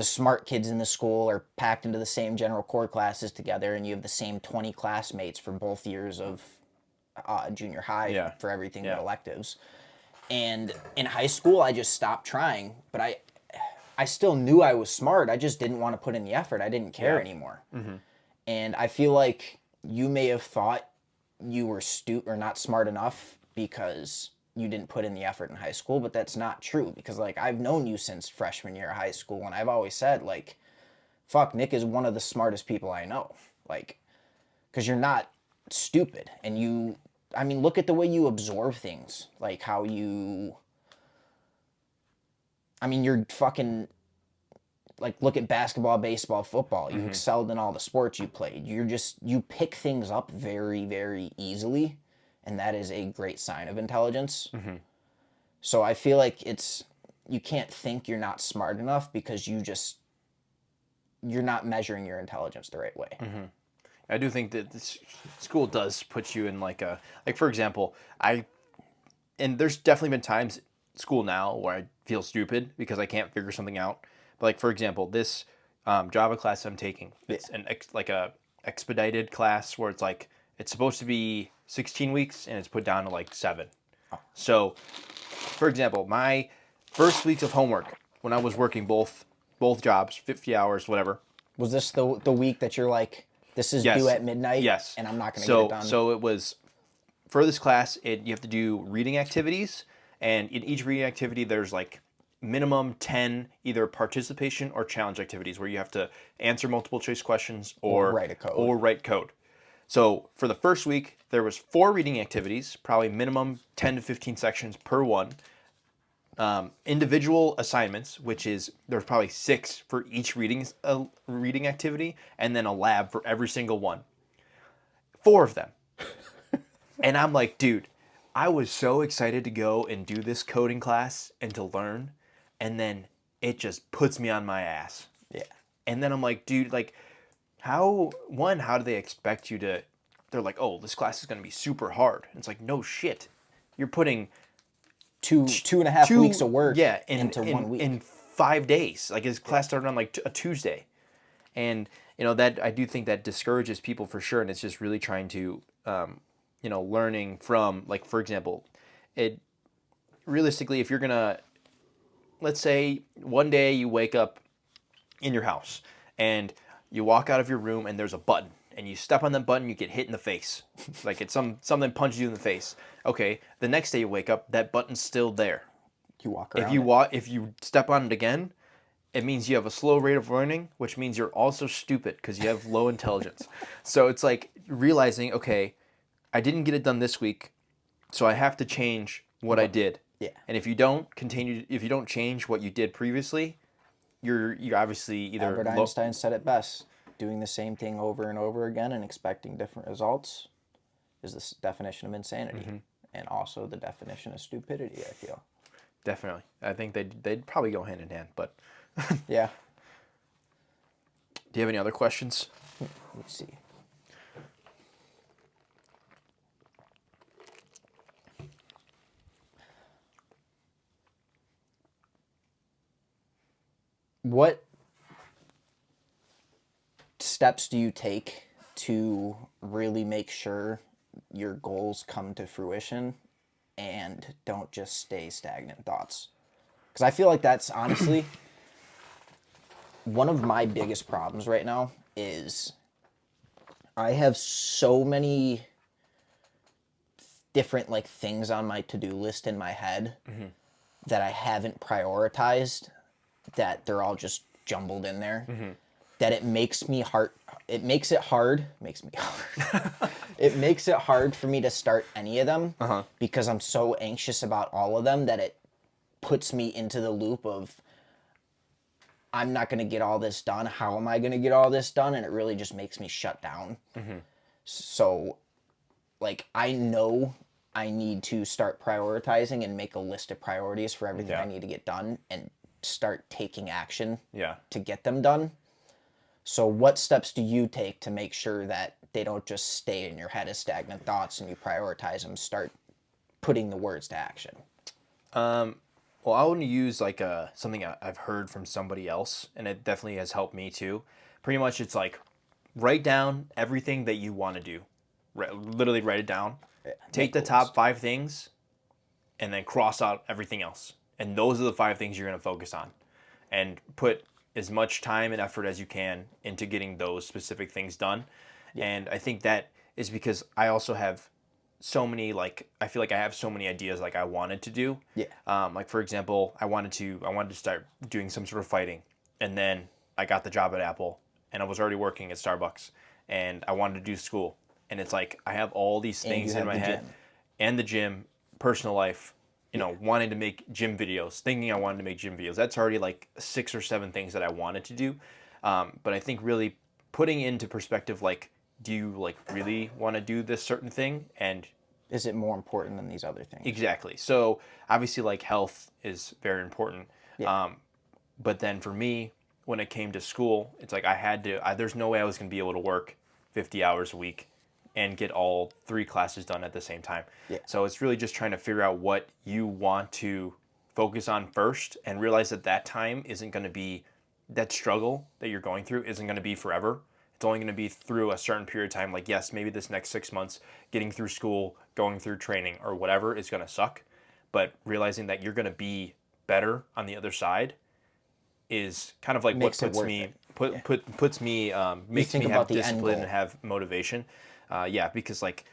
Speaker 2: smart kids in the school are packed into the same general core classes together, and you have the same 20 classmates for both years of junior high for everything but electives. And in high school, I just stopped trying, but I still knew I was smart. I just didn't want to put in the effort. I didn't care anymore. And I feel like you may have thought you were or not smart enough because you didn't put in the effort in high school, but that's not true because like I've known you since freshman year of high school, and I've always said like, fuck, Nick is one of the smartest people I know. Like, because you're not stupid, and look at the way you absorb things, like how you're fucking, like, look at basketball, baseball, football. You excelled in all the sports you played. You pick things up very, very easily, and that is a great sign of intelligence. So I feel like you can't think you're not smart enough because you're not measuring your intelligence the right way.
Speaker 1: I do think that this school does put you in like for example, and there's definitely been times at school now where I feel stupid because I can't figure something out. But like for example, this Java class I'm taking, it's like a expedited class where it's like it's supposed to be 16 weeks and it's put down to like 7. So, for example, my first weeks of homework when I was working both jobs, 50 hours, whatever.
Speaker 2: Was this the week that you're like, this is due at midnight?
Speaker 1: Yes.
Speaker 2: And I'm not going to get it done?
Speaker 1: So it was, for this class, you have to do reading activities. And in each reading activity, there's like minimum 10 either participation or challenge activities where you have to answer multiple choice questions or
Speaker 2: write a code.
Speaker 1: Or write code. So for the first week, there was 4 reading activities, probably minimum 10 to 15 sections per one. Individual assignments, which is there's probably 6 for each reading activity, and then a lab for every single one. 4 of them. And I'm like, dude, I was so excited to go and do this coding class and to learn, and then it just puts me on my ass.
Speaker 2: Yeah.
Speaker 1: And then I'm like, dude, like, how do they expect you to? They're like, oh, this class is going to be super hard. It's like, no shit. You're putting
Speaker 2: two and a half weeks of work into 1 week.
Speaker 1: In 5 days. Like his class started on like a Tuesday. And, that I do think that discourages people for sure. And it's just really trying to, learning from, like, for example, realistically, if you're going to, let's say one day you wake up in your house and you walk out of your room and there's a button. And you step on that button, you get hit in the face. Like it's something punches you in the face. Okay, the next day you wake up, that button's still there.
Speaker 2: You walk around.
Speaker 1: If you step on it again, it means you have a slow rate of learning, which means you're also stupid because you have low intelligence. So it's like realizing, okay, I didn't get it done this week, so I have to change what I did.
Speaker 2: Yeah.
Speaker 1: And if you don't change what you did previously, you're obviously either
Speaker 2: Albert Einstein said it best. Doing the same thing over and over again and expecting different results is the definition of insanity. Mm-hmm. And also the definition of stupidity, I feel.
Speaker 1: Definitely. I think they'd probably go hand in hand, but...
Speaker 2: Yeah.
Speaker 1: Do you have any other questions?
Speaker 2: Let's see. What steps do you take to really make sure your goals come to fruition and don't just stay stagnant thoughts? Because I feel like that's honestly one of my biggest problems right now is I have so many different like things on my to-do list in my head that I haven't prioritized, that they're all just jumbled in there. That it makes it hard for me to start any of them because I'm so anxious about all of them that it puts me into the loop of I'm not going to get all this done. How am I going to get all this done? And it really just makes me shut down. So, like, I know I need to start prioritizing and make a list of priorities for everything I need to get done and start taking action to get them done. So what steps do you take to make sure that they don't just stay in your head as stagnant thoughts and you prioritize them, start putting the words to action?
Speaker 1: Well, I want to use like something I've heard from somebody else, and it definitely has helped me too. Pretty much it's like write down everything that you want to do. Literally write it down. Take the top 5 things and then cross out everything else. And those are the 5 things you're going to focus on. And put as much time and effort as you can into getting those specific things done. And I think that is because I also have so many, like, I feel like I have so many ideas like I wanted to do. Like, for example, I wanted to start doing some sort of fighting. And then I got the job at Apple and I was already working at Starbucks and I wanted to do school. And it's like I have all these things in my head and the gym, personal life, wanting to make gym videos, thinking I wanted to make gym videos. That's already like 6 or 7 things that I wanted to do. But I think really putting into perspective, like, do you like really want to do this certain thing? And
Speaker 2: is it more important than these other things?
Speaker 1: Exactly. So obviously like health is very important. But then for me, when it came to school, it's like I had to, there's no way I was going to be able to work 50 hours a week and get all 3 classes done at the same time.
Speaker 2: Yeah.
Speaker 1: So it's really just trying to figure out what you want to focus on first and realize that time isn't going to be, that struggle that you're going through isn't going to be forever. It's only going to be through a certain period of time. Like, yes, maybe this next 6 months, getting through school, going through training or whatever is going to suck. But realizing that you're going to be better on the other side is kind of like
Speaker 2: Makes
Speaker 1: what
Speaker 2: it worth it.
Speaker 1: puts me makes
Speaker 2: think
Speaker 1: me
Speaker 2: about
Speaker 1: have
Speaker 2: the end
Speaker 1: discipline
Speaker 2: goal.
Speaker 1: and have motivation. Because like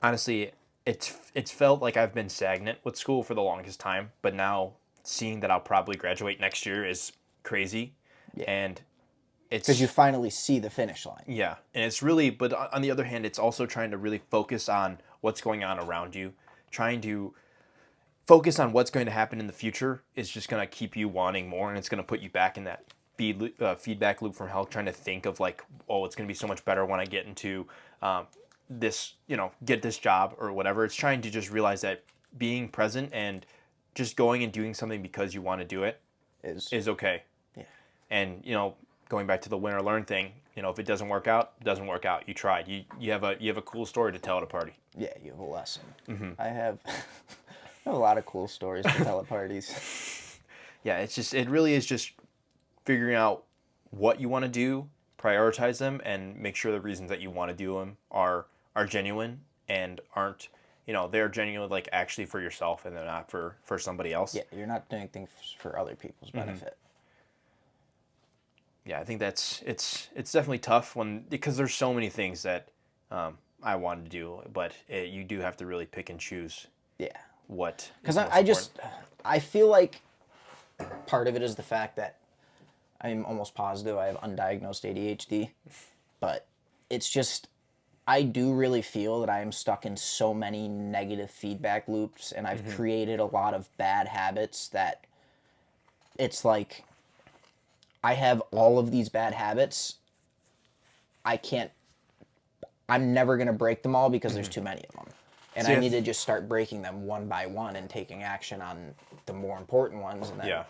Speaker 1: honestly, it's felt like I've been stagnant with school for the longest time, but now seeing that I'll probably graduate next year is crazy, and it's
Speaker 2: Because you finally see the finish line.
Speaker 1: yeah, and it's really, but on the other hand, it's also trying to really focus on what's going on around you, trying to focus on what's going to happen in the future is just going to keep you wanting more, and it's going to put you back in that feedback loop from hell, trying to think of like, oh, it's going to be so much better when I get into this, get this job or whatever. It's trying to just realize that being present and just going and doing something because you want to do it is okay.
Speaker 2: Yeah.
Speaker 1: And going back to the win or learn thing, if it doesn't work out, it doesn't work out. You tried. You have a cool story to tell at a party.
Speaker 2: Yeah, you have a lesson. I have I have a lot of cool stories to tell at parties.
Speaker 1: Yeah, it really is just figuring out what you want to do, prioritize them, and make sure the reasons that you want to do them are genuine and aren't, they're genuine like actually for yourself and they're not for somebody else.
Speaker 2: Yeah, you're not doing things for other people's benefit.
Speaker 1: Yeah, I think it's definitely tough because there's so many things that I wanted to do, but you do have to really pick and choose.
Speaker 2: Yeah.
Speaker 1: What?
Speaker 2: Because I feel like part of it is the fact that I'm almost positive I have undiagnosed ADHD, but it's just, I do really feel that I am stuck in so many negative feedback loops, and I've created a lot of bad habits that it's like I have all of these bad habits. I'm never going to break them all because there's too many of them. And I need to just start breaking them one by one and taking action on the more important ones. And then
Speaker 1: Yeah.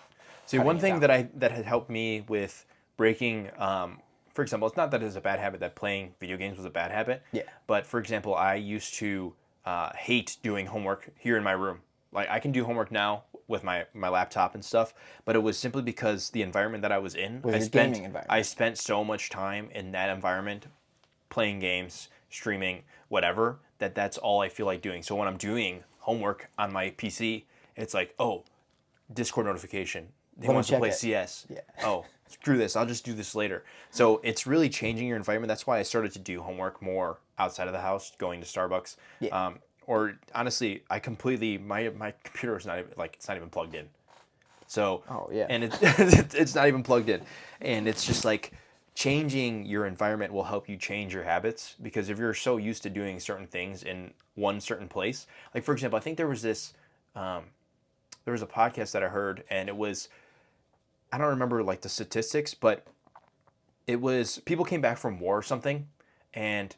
Speaker 1: See, one thing that has helped me with breaking, for example, it's not that it's a bad habit that playing video games was a bad habit.
Speaker 2: Yeah.
Speaker 1: But for example, I used to hate doing homework here in my room. Like I can do homework now with my laptop and stuff, but it was simply because the environment that I was in,
Speaker 2: gaming environment.
Speaker 1: I spent so much time in that environment, playing games, streaming, whatever, that's all I feel like doing. So when I'm doing homework on my PC, it's like, oh, Discord notification. He wants to play CS.
Speaker 2: Yeah.
Speaker 1: Oh, screw this. I'll just do this later. So it's really changing your environment. That's why I started to do homework more outside of the house, going to Starbucks.
Speaker 2: Yeah.
Speaker 1: Or honestly, I completely, my computer is not even, it's not even plugged in. So,
Speaker 2: Oh, yeah.
Speaker 1: and it's not even plugged in. And it's just like changing your environment will help you change your habits, because if you're so used to doing certain things in one certain place, like for example, I think there was this, there was a podcast that I heard, and it was, I don't remember like the statistics, but it was people came back from war or something, and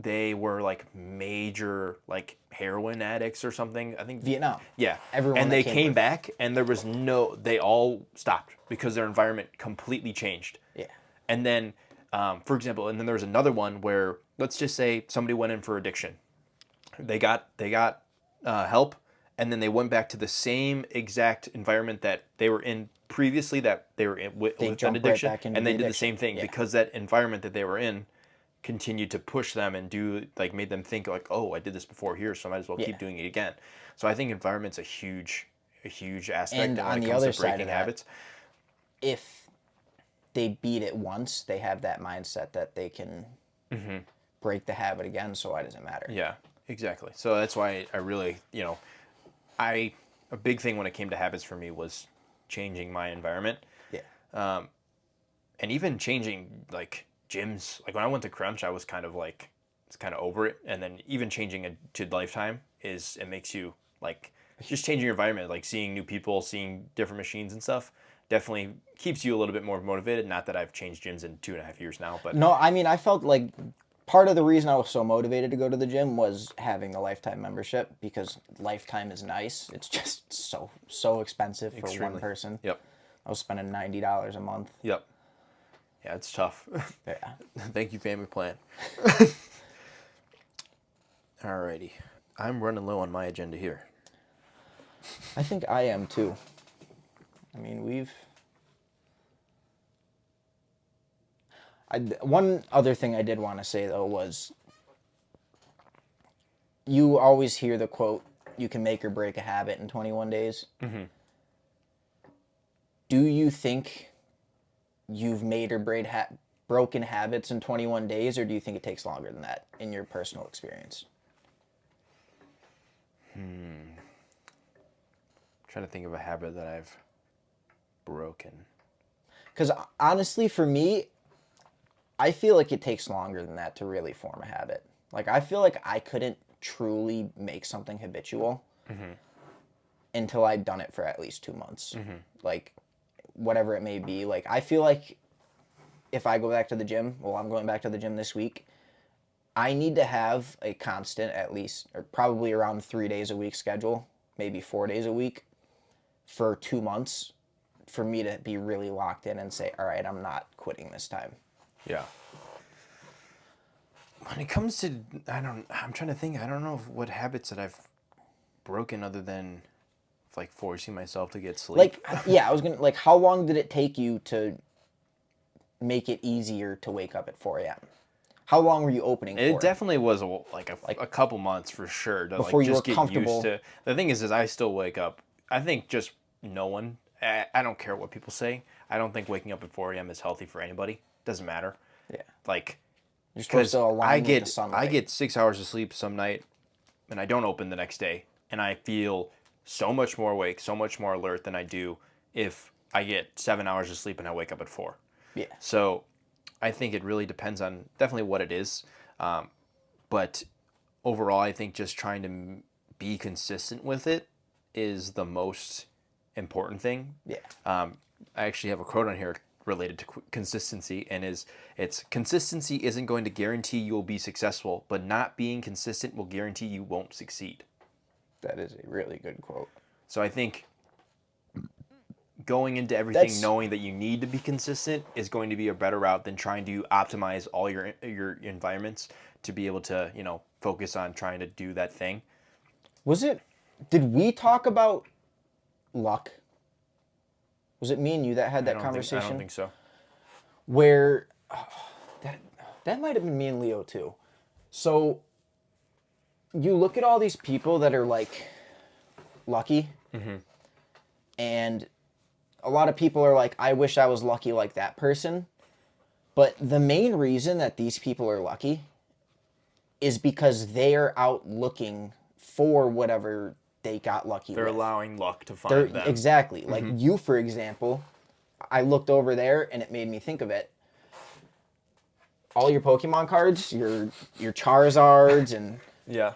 Speaker 1: they were like major like heroin addicts or something. I think
Speaker 2: Vietnam.
Speaker 1: Yeah.
Speaker 2: Everyone
Speaker 1: and
Speaker 2: that
Speaker 1: they
Speaker 2: came
Speaker 1: came
Speaker 2: with-
Speaker 1: back, and they all stopped because their environment completely changed.
Speaker 2: Yeah.
Speaker 1: And then, for example, and then there was another one where, let's just say somebody went in for addiction. They got help, and then they went back to the same exact environment that they were in previously, that they were in with an
Speaker 2: jumped right
Speaker 1: addiction,
Speaker 2: back into
Speaker 1: and they
Speaker 2: the
Speaker 1: did the
Speaker 2: addiction.
Speaker 1: same thing
Speaker 2: Yeah.
Speaker 1: because that environment that they were in continued to push them and made them think like, oh, I did this before here, so I might as well keep doing it again. So I think environment's a huge aspect
Speaker 2: And
Speaker 1: when
Speaker 2: on
Speaker 1: it
Speaker 2: the
Speaker 1: comes
Speaker 2: other
Speaker 1: to
Speaker 2: side
Speaker 1: breaking
Speaker 2: of that,
Speaker 1: habits.
Speaker 2: if they beat it once, they have that mindset that they can break the habit again, so why does it matter?
Speaker 1: Yeah, exactly. So that's why I really, a big thing when it came to habits for me was changing my environment.
Speaker 2: Yeah.
Speaker 1: And even changing like gyms. Like when I went to Crunch, I was kind of like, it's kind of over it. And then even changing it to Lifetime it makes you like, just changing your environment, like seeing new people, seeing different machines and stuff, definitely keeps you a little bit more motivated. Not that I've changed gyms in 2.5 years now, but
Speaker 2: No, I mean, I felt like part of the reason I was so motivated to go to the gym was having the Lifetime membership, because Lifetime is nice. It's just so expensive for one
Speaker 1: Extremely.
Speaker 2: person.
Speaker 1: Yep.
Speaker 2: I was spending $90 a month.
Speaker 1: Yep. Yeah, it's tough.
Speaker 2: Yeah.
Speaker 1: Thank you, family plan. Alrighty. I'm running low on my agenda here.
Speaker 2: I think I am too. I mean, one other thing I did want to say though was, you always hear the quote, "You can make or break a habit in 21 days."
Speaker 1: Mm-hmm.
Speaker 2: Do you think you've made or broken habits in 21 days, or do you think it takes longer than that in your personal experience?
Speaker 1: Trying to think of a habit that I've broken.
Speaker 2: Because honestly, for me, I feel like it takes longer than that to really form a habit. Like, I feel like I couldn't truly make something habitual until I'd done it for at least 2 months. Like, whatever it may be. Like, I feel like if I go back to the gym, well, I'm going back to the gym this week, I need to have a constant, at least, or probably around 3 days a week schedule, maybe 4 days a week for 2 months for me to be really locked in and say, all right, I'm not quitting this time.
Speaker 1: Yeah. When it comes to, I'm trying to think, I don't know what habits that I've broken other than like forcing myself to get sleep.
Speaker 2: Like, yeah, I was like, how long did it take you to make it easier to wake up at 4 a.m.? How long were you opening for?
Speaker 1: It definitely was a couple months for sure to
Speaker 2: before
Speaker 1: like
Speaker 2: you
Speaker 1: just
Speaker 2: were
Speaker 1: get
Speaker 2: comfortable.
Speaker 1: used to. The thing is I still wake up. I think just no one. I don't care what people say. I don't think waking up at 4 a.m. is healthy for anybody. Doesn't matter.
Speaker 2: Yeah.
Speaker 1: Like,
Speaker 2: You're supposed to align with the sunlight.
Speaker 1: I get 6 hours of sleep some night, and I don't open the next day, and I feel so much more awake, so much more alert than I do if I get 7 hours of sleep and I wake up at 4.
Speaker 2: Yeah.
Speaker 1: So I think it really depends on definitely what it is. But overall, I think just trying to be consistent with it is the most important thing.
Speaker 2: Yeah.
Speaker 1: I actually have a quote on here related to consistency, and it's consistency isn't going to guarantee you'll be successful, but not being consistent will guarantee you won't succeed.
Speaker 2: That is a really good quote.
Speaker 1: So I think going into everything knowing that you need to be consistent is going to be a better route than trying to optimize all your environments to be able to, focus on trying to do that thing.
Speaker 2: Did we talk about luck? Was it me and you that had that conversation?
Speaker 1: I don't think so.
Speaker 2: Where, that might have been me and Leo too. So, you look at all these people that are like lucky, and a lot of people are like, I wish I was lucky like that person. But the main reason that these people are lucky is because they are out looking for whatever they got lucky
Speaker 1: They're
Speaker 2: with.
Speaker 1: allowing luck to find them.
Speaker 2: Exactly. Like you, for example, I looked over there and it made me think of it. All your Pokemon cards, your Charizards, and
Speaker 1: Yeah.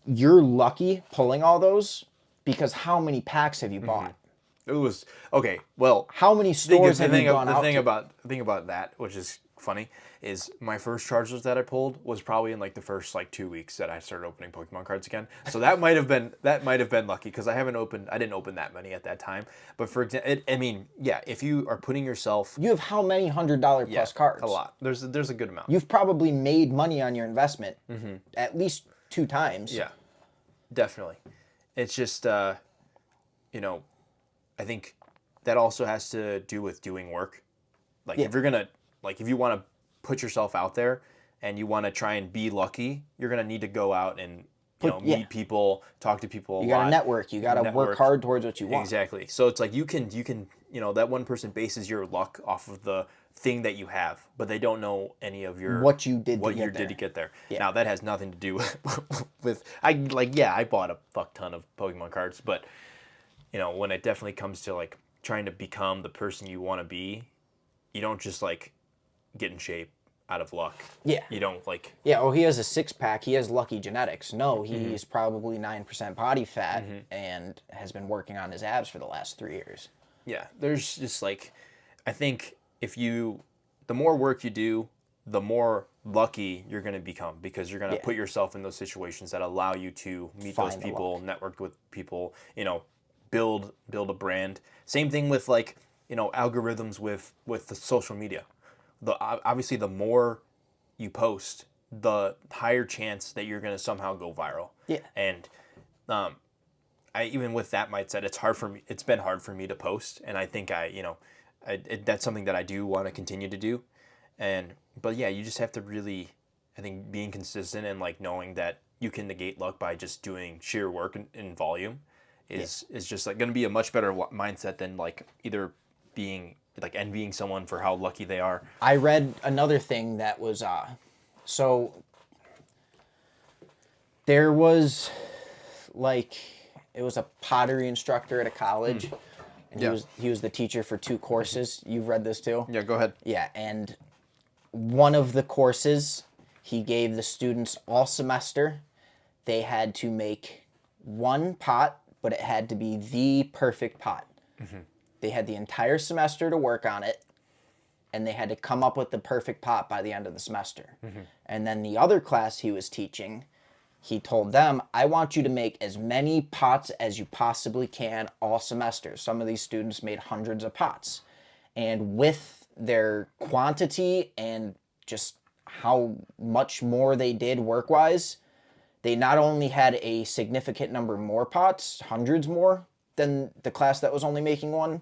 Speaker 2: you're lucky pulling all those because how many packs have you bought?
Speaker 1: It was okay. Well,
Speaker 2: How many stores have you gone out to?
Speaker 1: The thing about that, which is funny, is my first Charizards that I pulled was probably in like the first 2 weeks that I started opening Pokemon cards again. So that might have been lucky because I didn't open that many at that time. But for example, if you are putting yourself,
Speaker 2: You have how many $100 plus cards?
Speaker 1: a lot. There's a good amount.
Speaker 2: You've probably made money on your investment at least 2 times.
Speaker 1: Yeah, definitely. It's just I think that also has to do with doing work. Like if you're gonna if you want to put yourself out there and you want to try and be lucky, you're gonna need to go out and meet people, talk to people.
Speaker 2: You gotta network. You gotta work hard towards what you want.
Speaker 1: Exactly. So it's like you can that one person bases your luck off of the thing that you have, but they don't know any of your
Speaker 2: what you did
Speaker 1: to get there. Yeah. Now that has nothing to do with I bought a fuck ton of Pokemon cards, but when it definitely comes to trying to become the person you want to be, you don't just get in shape out of luck.
Speaker 2: Yeah.
Speaker 1: You don't
Speaker 2: Yeah, he has a 6-pack. He has lucky genetics. No, he's probably 9% body fat and has been working on his abs for the last 3 years.
Speaker 1: Yeah, there's just I think the more work you do, the more lucky you're going to become because you're going to put yourself in those situations that allow you to meet those people, network with people, build a brand. Same thing with algorithms with the social media. obviously the more you post, the higher chance that you're going to somehow go viral.
Speaker 2: Yeah.
Speaker 1: And I even with that mindset, it's hard for me. It's been hard for me to post, and I think that's something that I do want to continue to do. But yeah, you just have to really, I think, being consistent and like knowing that you can negate luck by just doing sheer work in volume is just like going to be a much better mindset than like either being like envying someone for how lucky they are.
Speaker 2: I read another thing that was so there was like it was a pottery instructor at a college, and he was the teacher for 2 courses. You've read this too?
Speaker 1: Yeah, go ahead.
Speaker 2: Yeah, and one of the courses he gave the students all semester, they had to make 1 pot, but it had to be the perfect pot. They had the entire semester to work on it, and they had to come up with the perfect pot by the end of the semester. And then the other class he was teaching, he told them, I want you to make as many pots as you possibly can all semester. Some of these students made hundreds of pots. And with their quantity and just how much more they did work-wise, they not only had a significant number more pots, hundreds more than the class that was only making 1,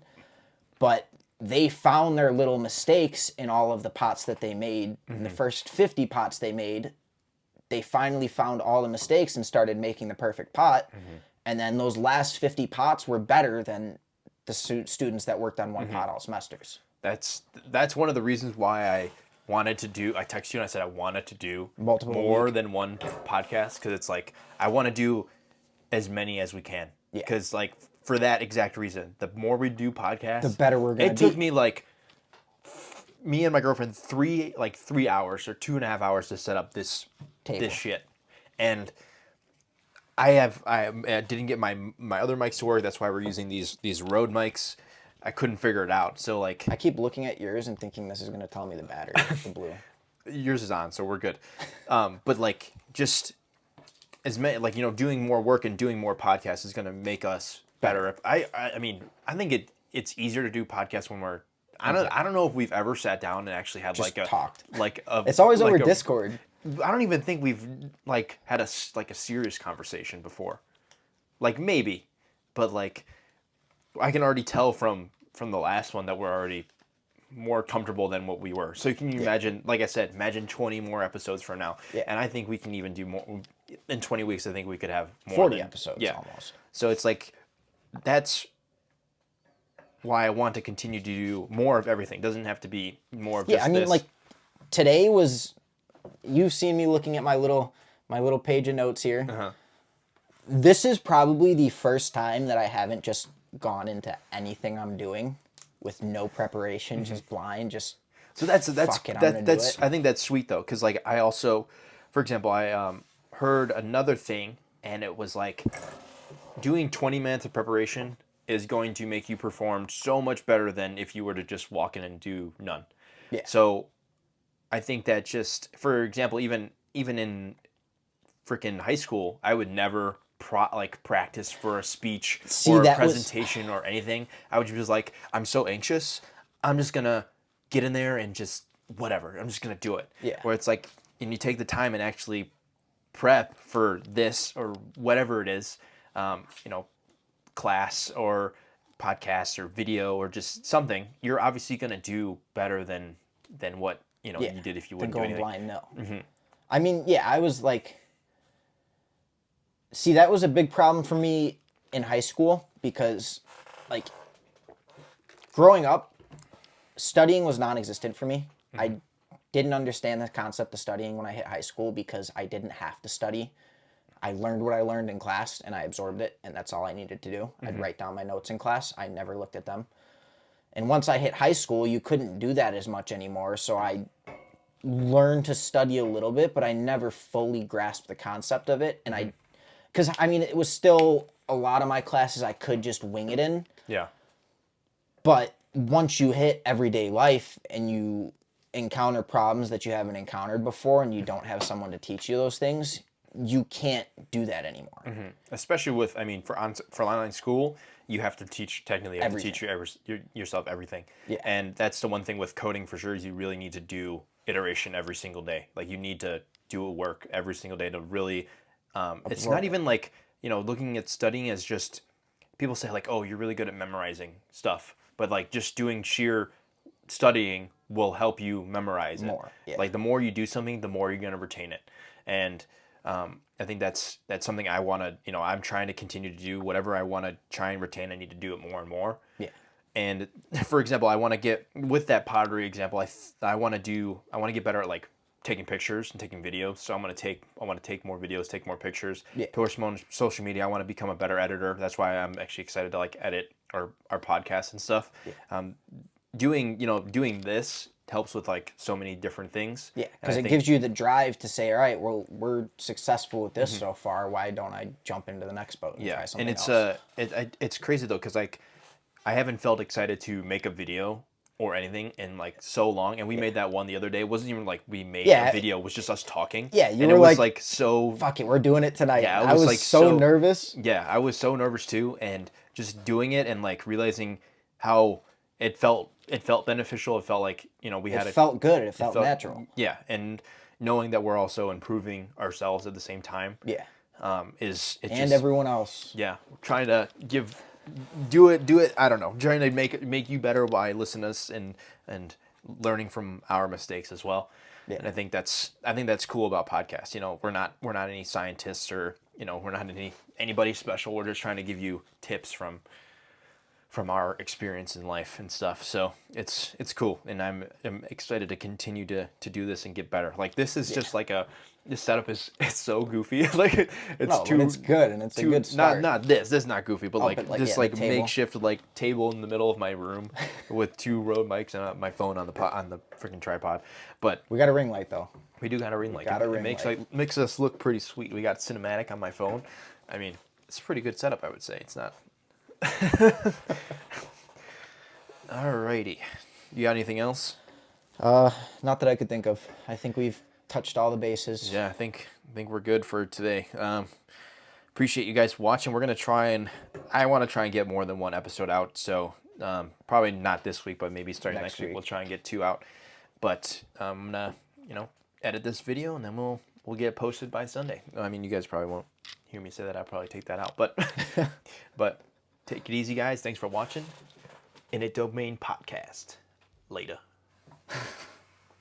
Speaker 2: but they found their little mistakes in all of the pots that they made. In the first 50 pots they made, they finally found all the mistakes and started making the perfect pot. And then those last 50 pots were better than the students that worked on 1 pot all semesters.
Speaker 1: That's one of the reasons why I texted you and I said I wanted to do
Speaker 2: Multiple
Speaker 1: more than 1 podcast, because it's like I want to do as many as we can. Because like for that exact reason, the more we do podcasts,
Speaker 2: the better we're gonna be.
Speaker 1: It took me like me and my girlfriend 3 hours or 2.5 hours to set up this shit, and I didn't get my other mics to work. That's why we're using these Rode mics. I couldn't figure it out. So like
Speaker 2: I keep looking at yours and thinking this is gonna tell me the battery, the blue.
Speaker 1: Yours is on, so we're good. But like just as many, like, doing more work and doing more podcasts is gonna make us better. I mean, I think it's easier to do podcasts when we're. I don't know if we've ever sat down and actually had
Speaker 2: Just
Speaker 1: like
Speaker 2: talked.
Speaker 1: It's
Speaker 2: always over Discord.
Speaker 1: I don't even think we've like had a serious conversation before. Like maybe, but like I can already tell from the last one that we're already more comfortable than what we were. So can you imagine, like I said, imagine 20 more episodes from now.
Speaker 2: Yeah.
Speaker 1: And I think we can even do more. In 20 weeks, I think we could have more
Speaker 2: 40 episodes almost.
Speaker 1: So it's like, that's why I want to continue to do more of everything. It doesn't have to be more of just
Speaker 2: I mean,
Speaker 1: this.
Speaker 2: like, today was, you've seen me looking at my little page of notes here. This is probably the first time that I haven't just gone into anything I'm doing with no preparation, just blind, just
Speaker 1: so that's
Speaker 2: fuck it, I'm gonna do it.
Speaker 1: I think that's sweet though, because like I also, for example, I heard another thing, and it was like doing 20 minutes of preparation is going to make you perform so much better than if you were to just walk in and do none.
Speaker 2: Yeah.
Speaker 1: So I think that just, for example, even in freaking high school, I would never practice for a speech or a presentation or anything. I would just like, I'm so anxious, I'm just gonna get in there and just whatever. I'm just gonna do it.
Speaker 2: Yeah.
Speaker 1: Where it's like, and you take the time and actually prep for this or whatever it is, class or podcast or video or just something, you're obviously gonna do better than what you did if you wouldn't do anything.
Speaker 2: Blind, no. I mean, I was like, see, that was a big problem for me in high school because, like, growing up, studying was non-existent for me. I didn't understand the concept of studying when I hit high school because I didn't have to study. I learned what I learned in class and I absorbed it, and that's all I needed to do. I'd write down my notes in class. I never looked at them. And once I hit high school, you couldn't do that as much anymore, so I learned to study a little bit, but I never fully grasped the concept of it. And because I mean, it was still a lot of my classes I could just wing it in.
Speaker 1: Yeah.
Speaker 2: But once you hit everyday life and you encounter problems that you haven't encountered before and you don't have someone to teach you those things, you can't do that anymore.
Speaker 1: Especially with, I mean, for online school, you have to teach, technically, you have
Speaker 2: Everything.
Speaker 1: to teach yourself everything.
Speaker 2: Yeah.
Speaker 1: And that's the one thing with coding for sure, is you really need to do iteration every single day. Like, you need to do a work every single day to really, it's not even like, looking at studying as just, people say like, oh, you're really good at memorizing stuff. But like, just doing sheer studying will help you memorize it.
Speaker 2: More, yeah.
Speaker 1: Like, the more you do something, the more you're going to retain it. And I think that's something I want to, I'm trying to continue to do. Whatever I want to try and retain, I need to do it more and more.
Speaker 2: Yeah.
Speaker 1: And for example, I want to get, with that pottery example, I want to get better at like taking pictures and taking videos. So I want to take more videos, take more pictures.
Speaker 2: Yeah.
Speaker 1: Post more on social media. I want to become a better editor. That's why I'm actually excited to like edit our podcast and stuff.
Speaker 2: Yeah.
Speaker 1: Doing this helps with like so many different things.
Speaker 2: Yeah, because it gives you the drive to say, all right, well, we're successful with this so far. Why don't I jump into the next boat and try something else?
Speaker 1: It's crazy though, because like I haven't felt excited to make a video or anything in like so long, and we made that one the other day. It wasn't even like we made a video; it was just us talking.
Speaker 2: Yeah, you
Speaker 1: and
Speaker 2: were
Speaker 1: it was like so.
Speaker 2: Fuck it, we're doing it tonight.
Speaker 1: Yeah,
Speaker 2: I was like so nervous.
Speaker 1: Yeah, I was so nervous too, and just doing it and like realizing how it felt. It felt beneficial. It felt like
Speaker 2: It felt good. It felt natural.
Speaker 1: Yeah, and knowing that we're also improving ourselves at the same time.
Speaker 2: Yeah.
Speaker 1: Everyone
Speaker 2: else.
Speaker 1: Yeah, trying to do it. I don't know, trying to make you better by listening to us and learning from our mistakes as well. Yeah. And I think that's cool about podcasts. We're not any scientists or we're not anybody special. We're just trying to give you tips from our experience in life and stuff. So it's cool, and I'm excited to continue to do this and get better. Like, this is just like this setup is so goofy. Like,
Speaker 2: it's good, and it's a good start.
Speaker 1: Not this is not goofy, but this makeshift table in the middle of my room with two Rode mics and my phone on the freaking tripod. But
Speaker 2: we got a ring light though.
Speaker 1: We do got a ring light. It makes us look pretty sweet. We got cinematic on my phone. I mean, it's a pretty good setup, I would say. It's not. Alrighty. You got anything else?
Speaker 2: Not that I could think of. I think we've touched all the bases.
Speaker 1: Yeah, I think we're good for today. Appreciate you guys watching. We're gonna I want to try and get more than one episode out. So probably not this week, but maybe starting next week we'll try and get 2 out. But I'm gonna edit this video, and then we'll get it posted by Sunday. I mean, you guys probably won't hear me say that. I'll probably take that out, but take it easy, guys. Thanks for watching. Innate Domain Podcast. Later.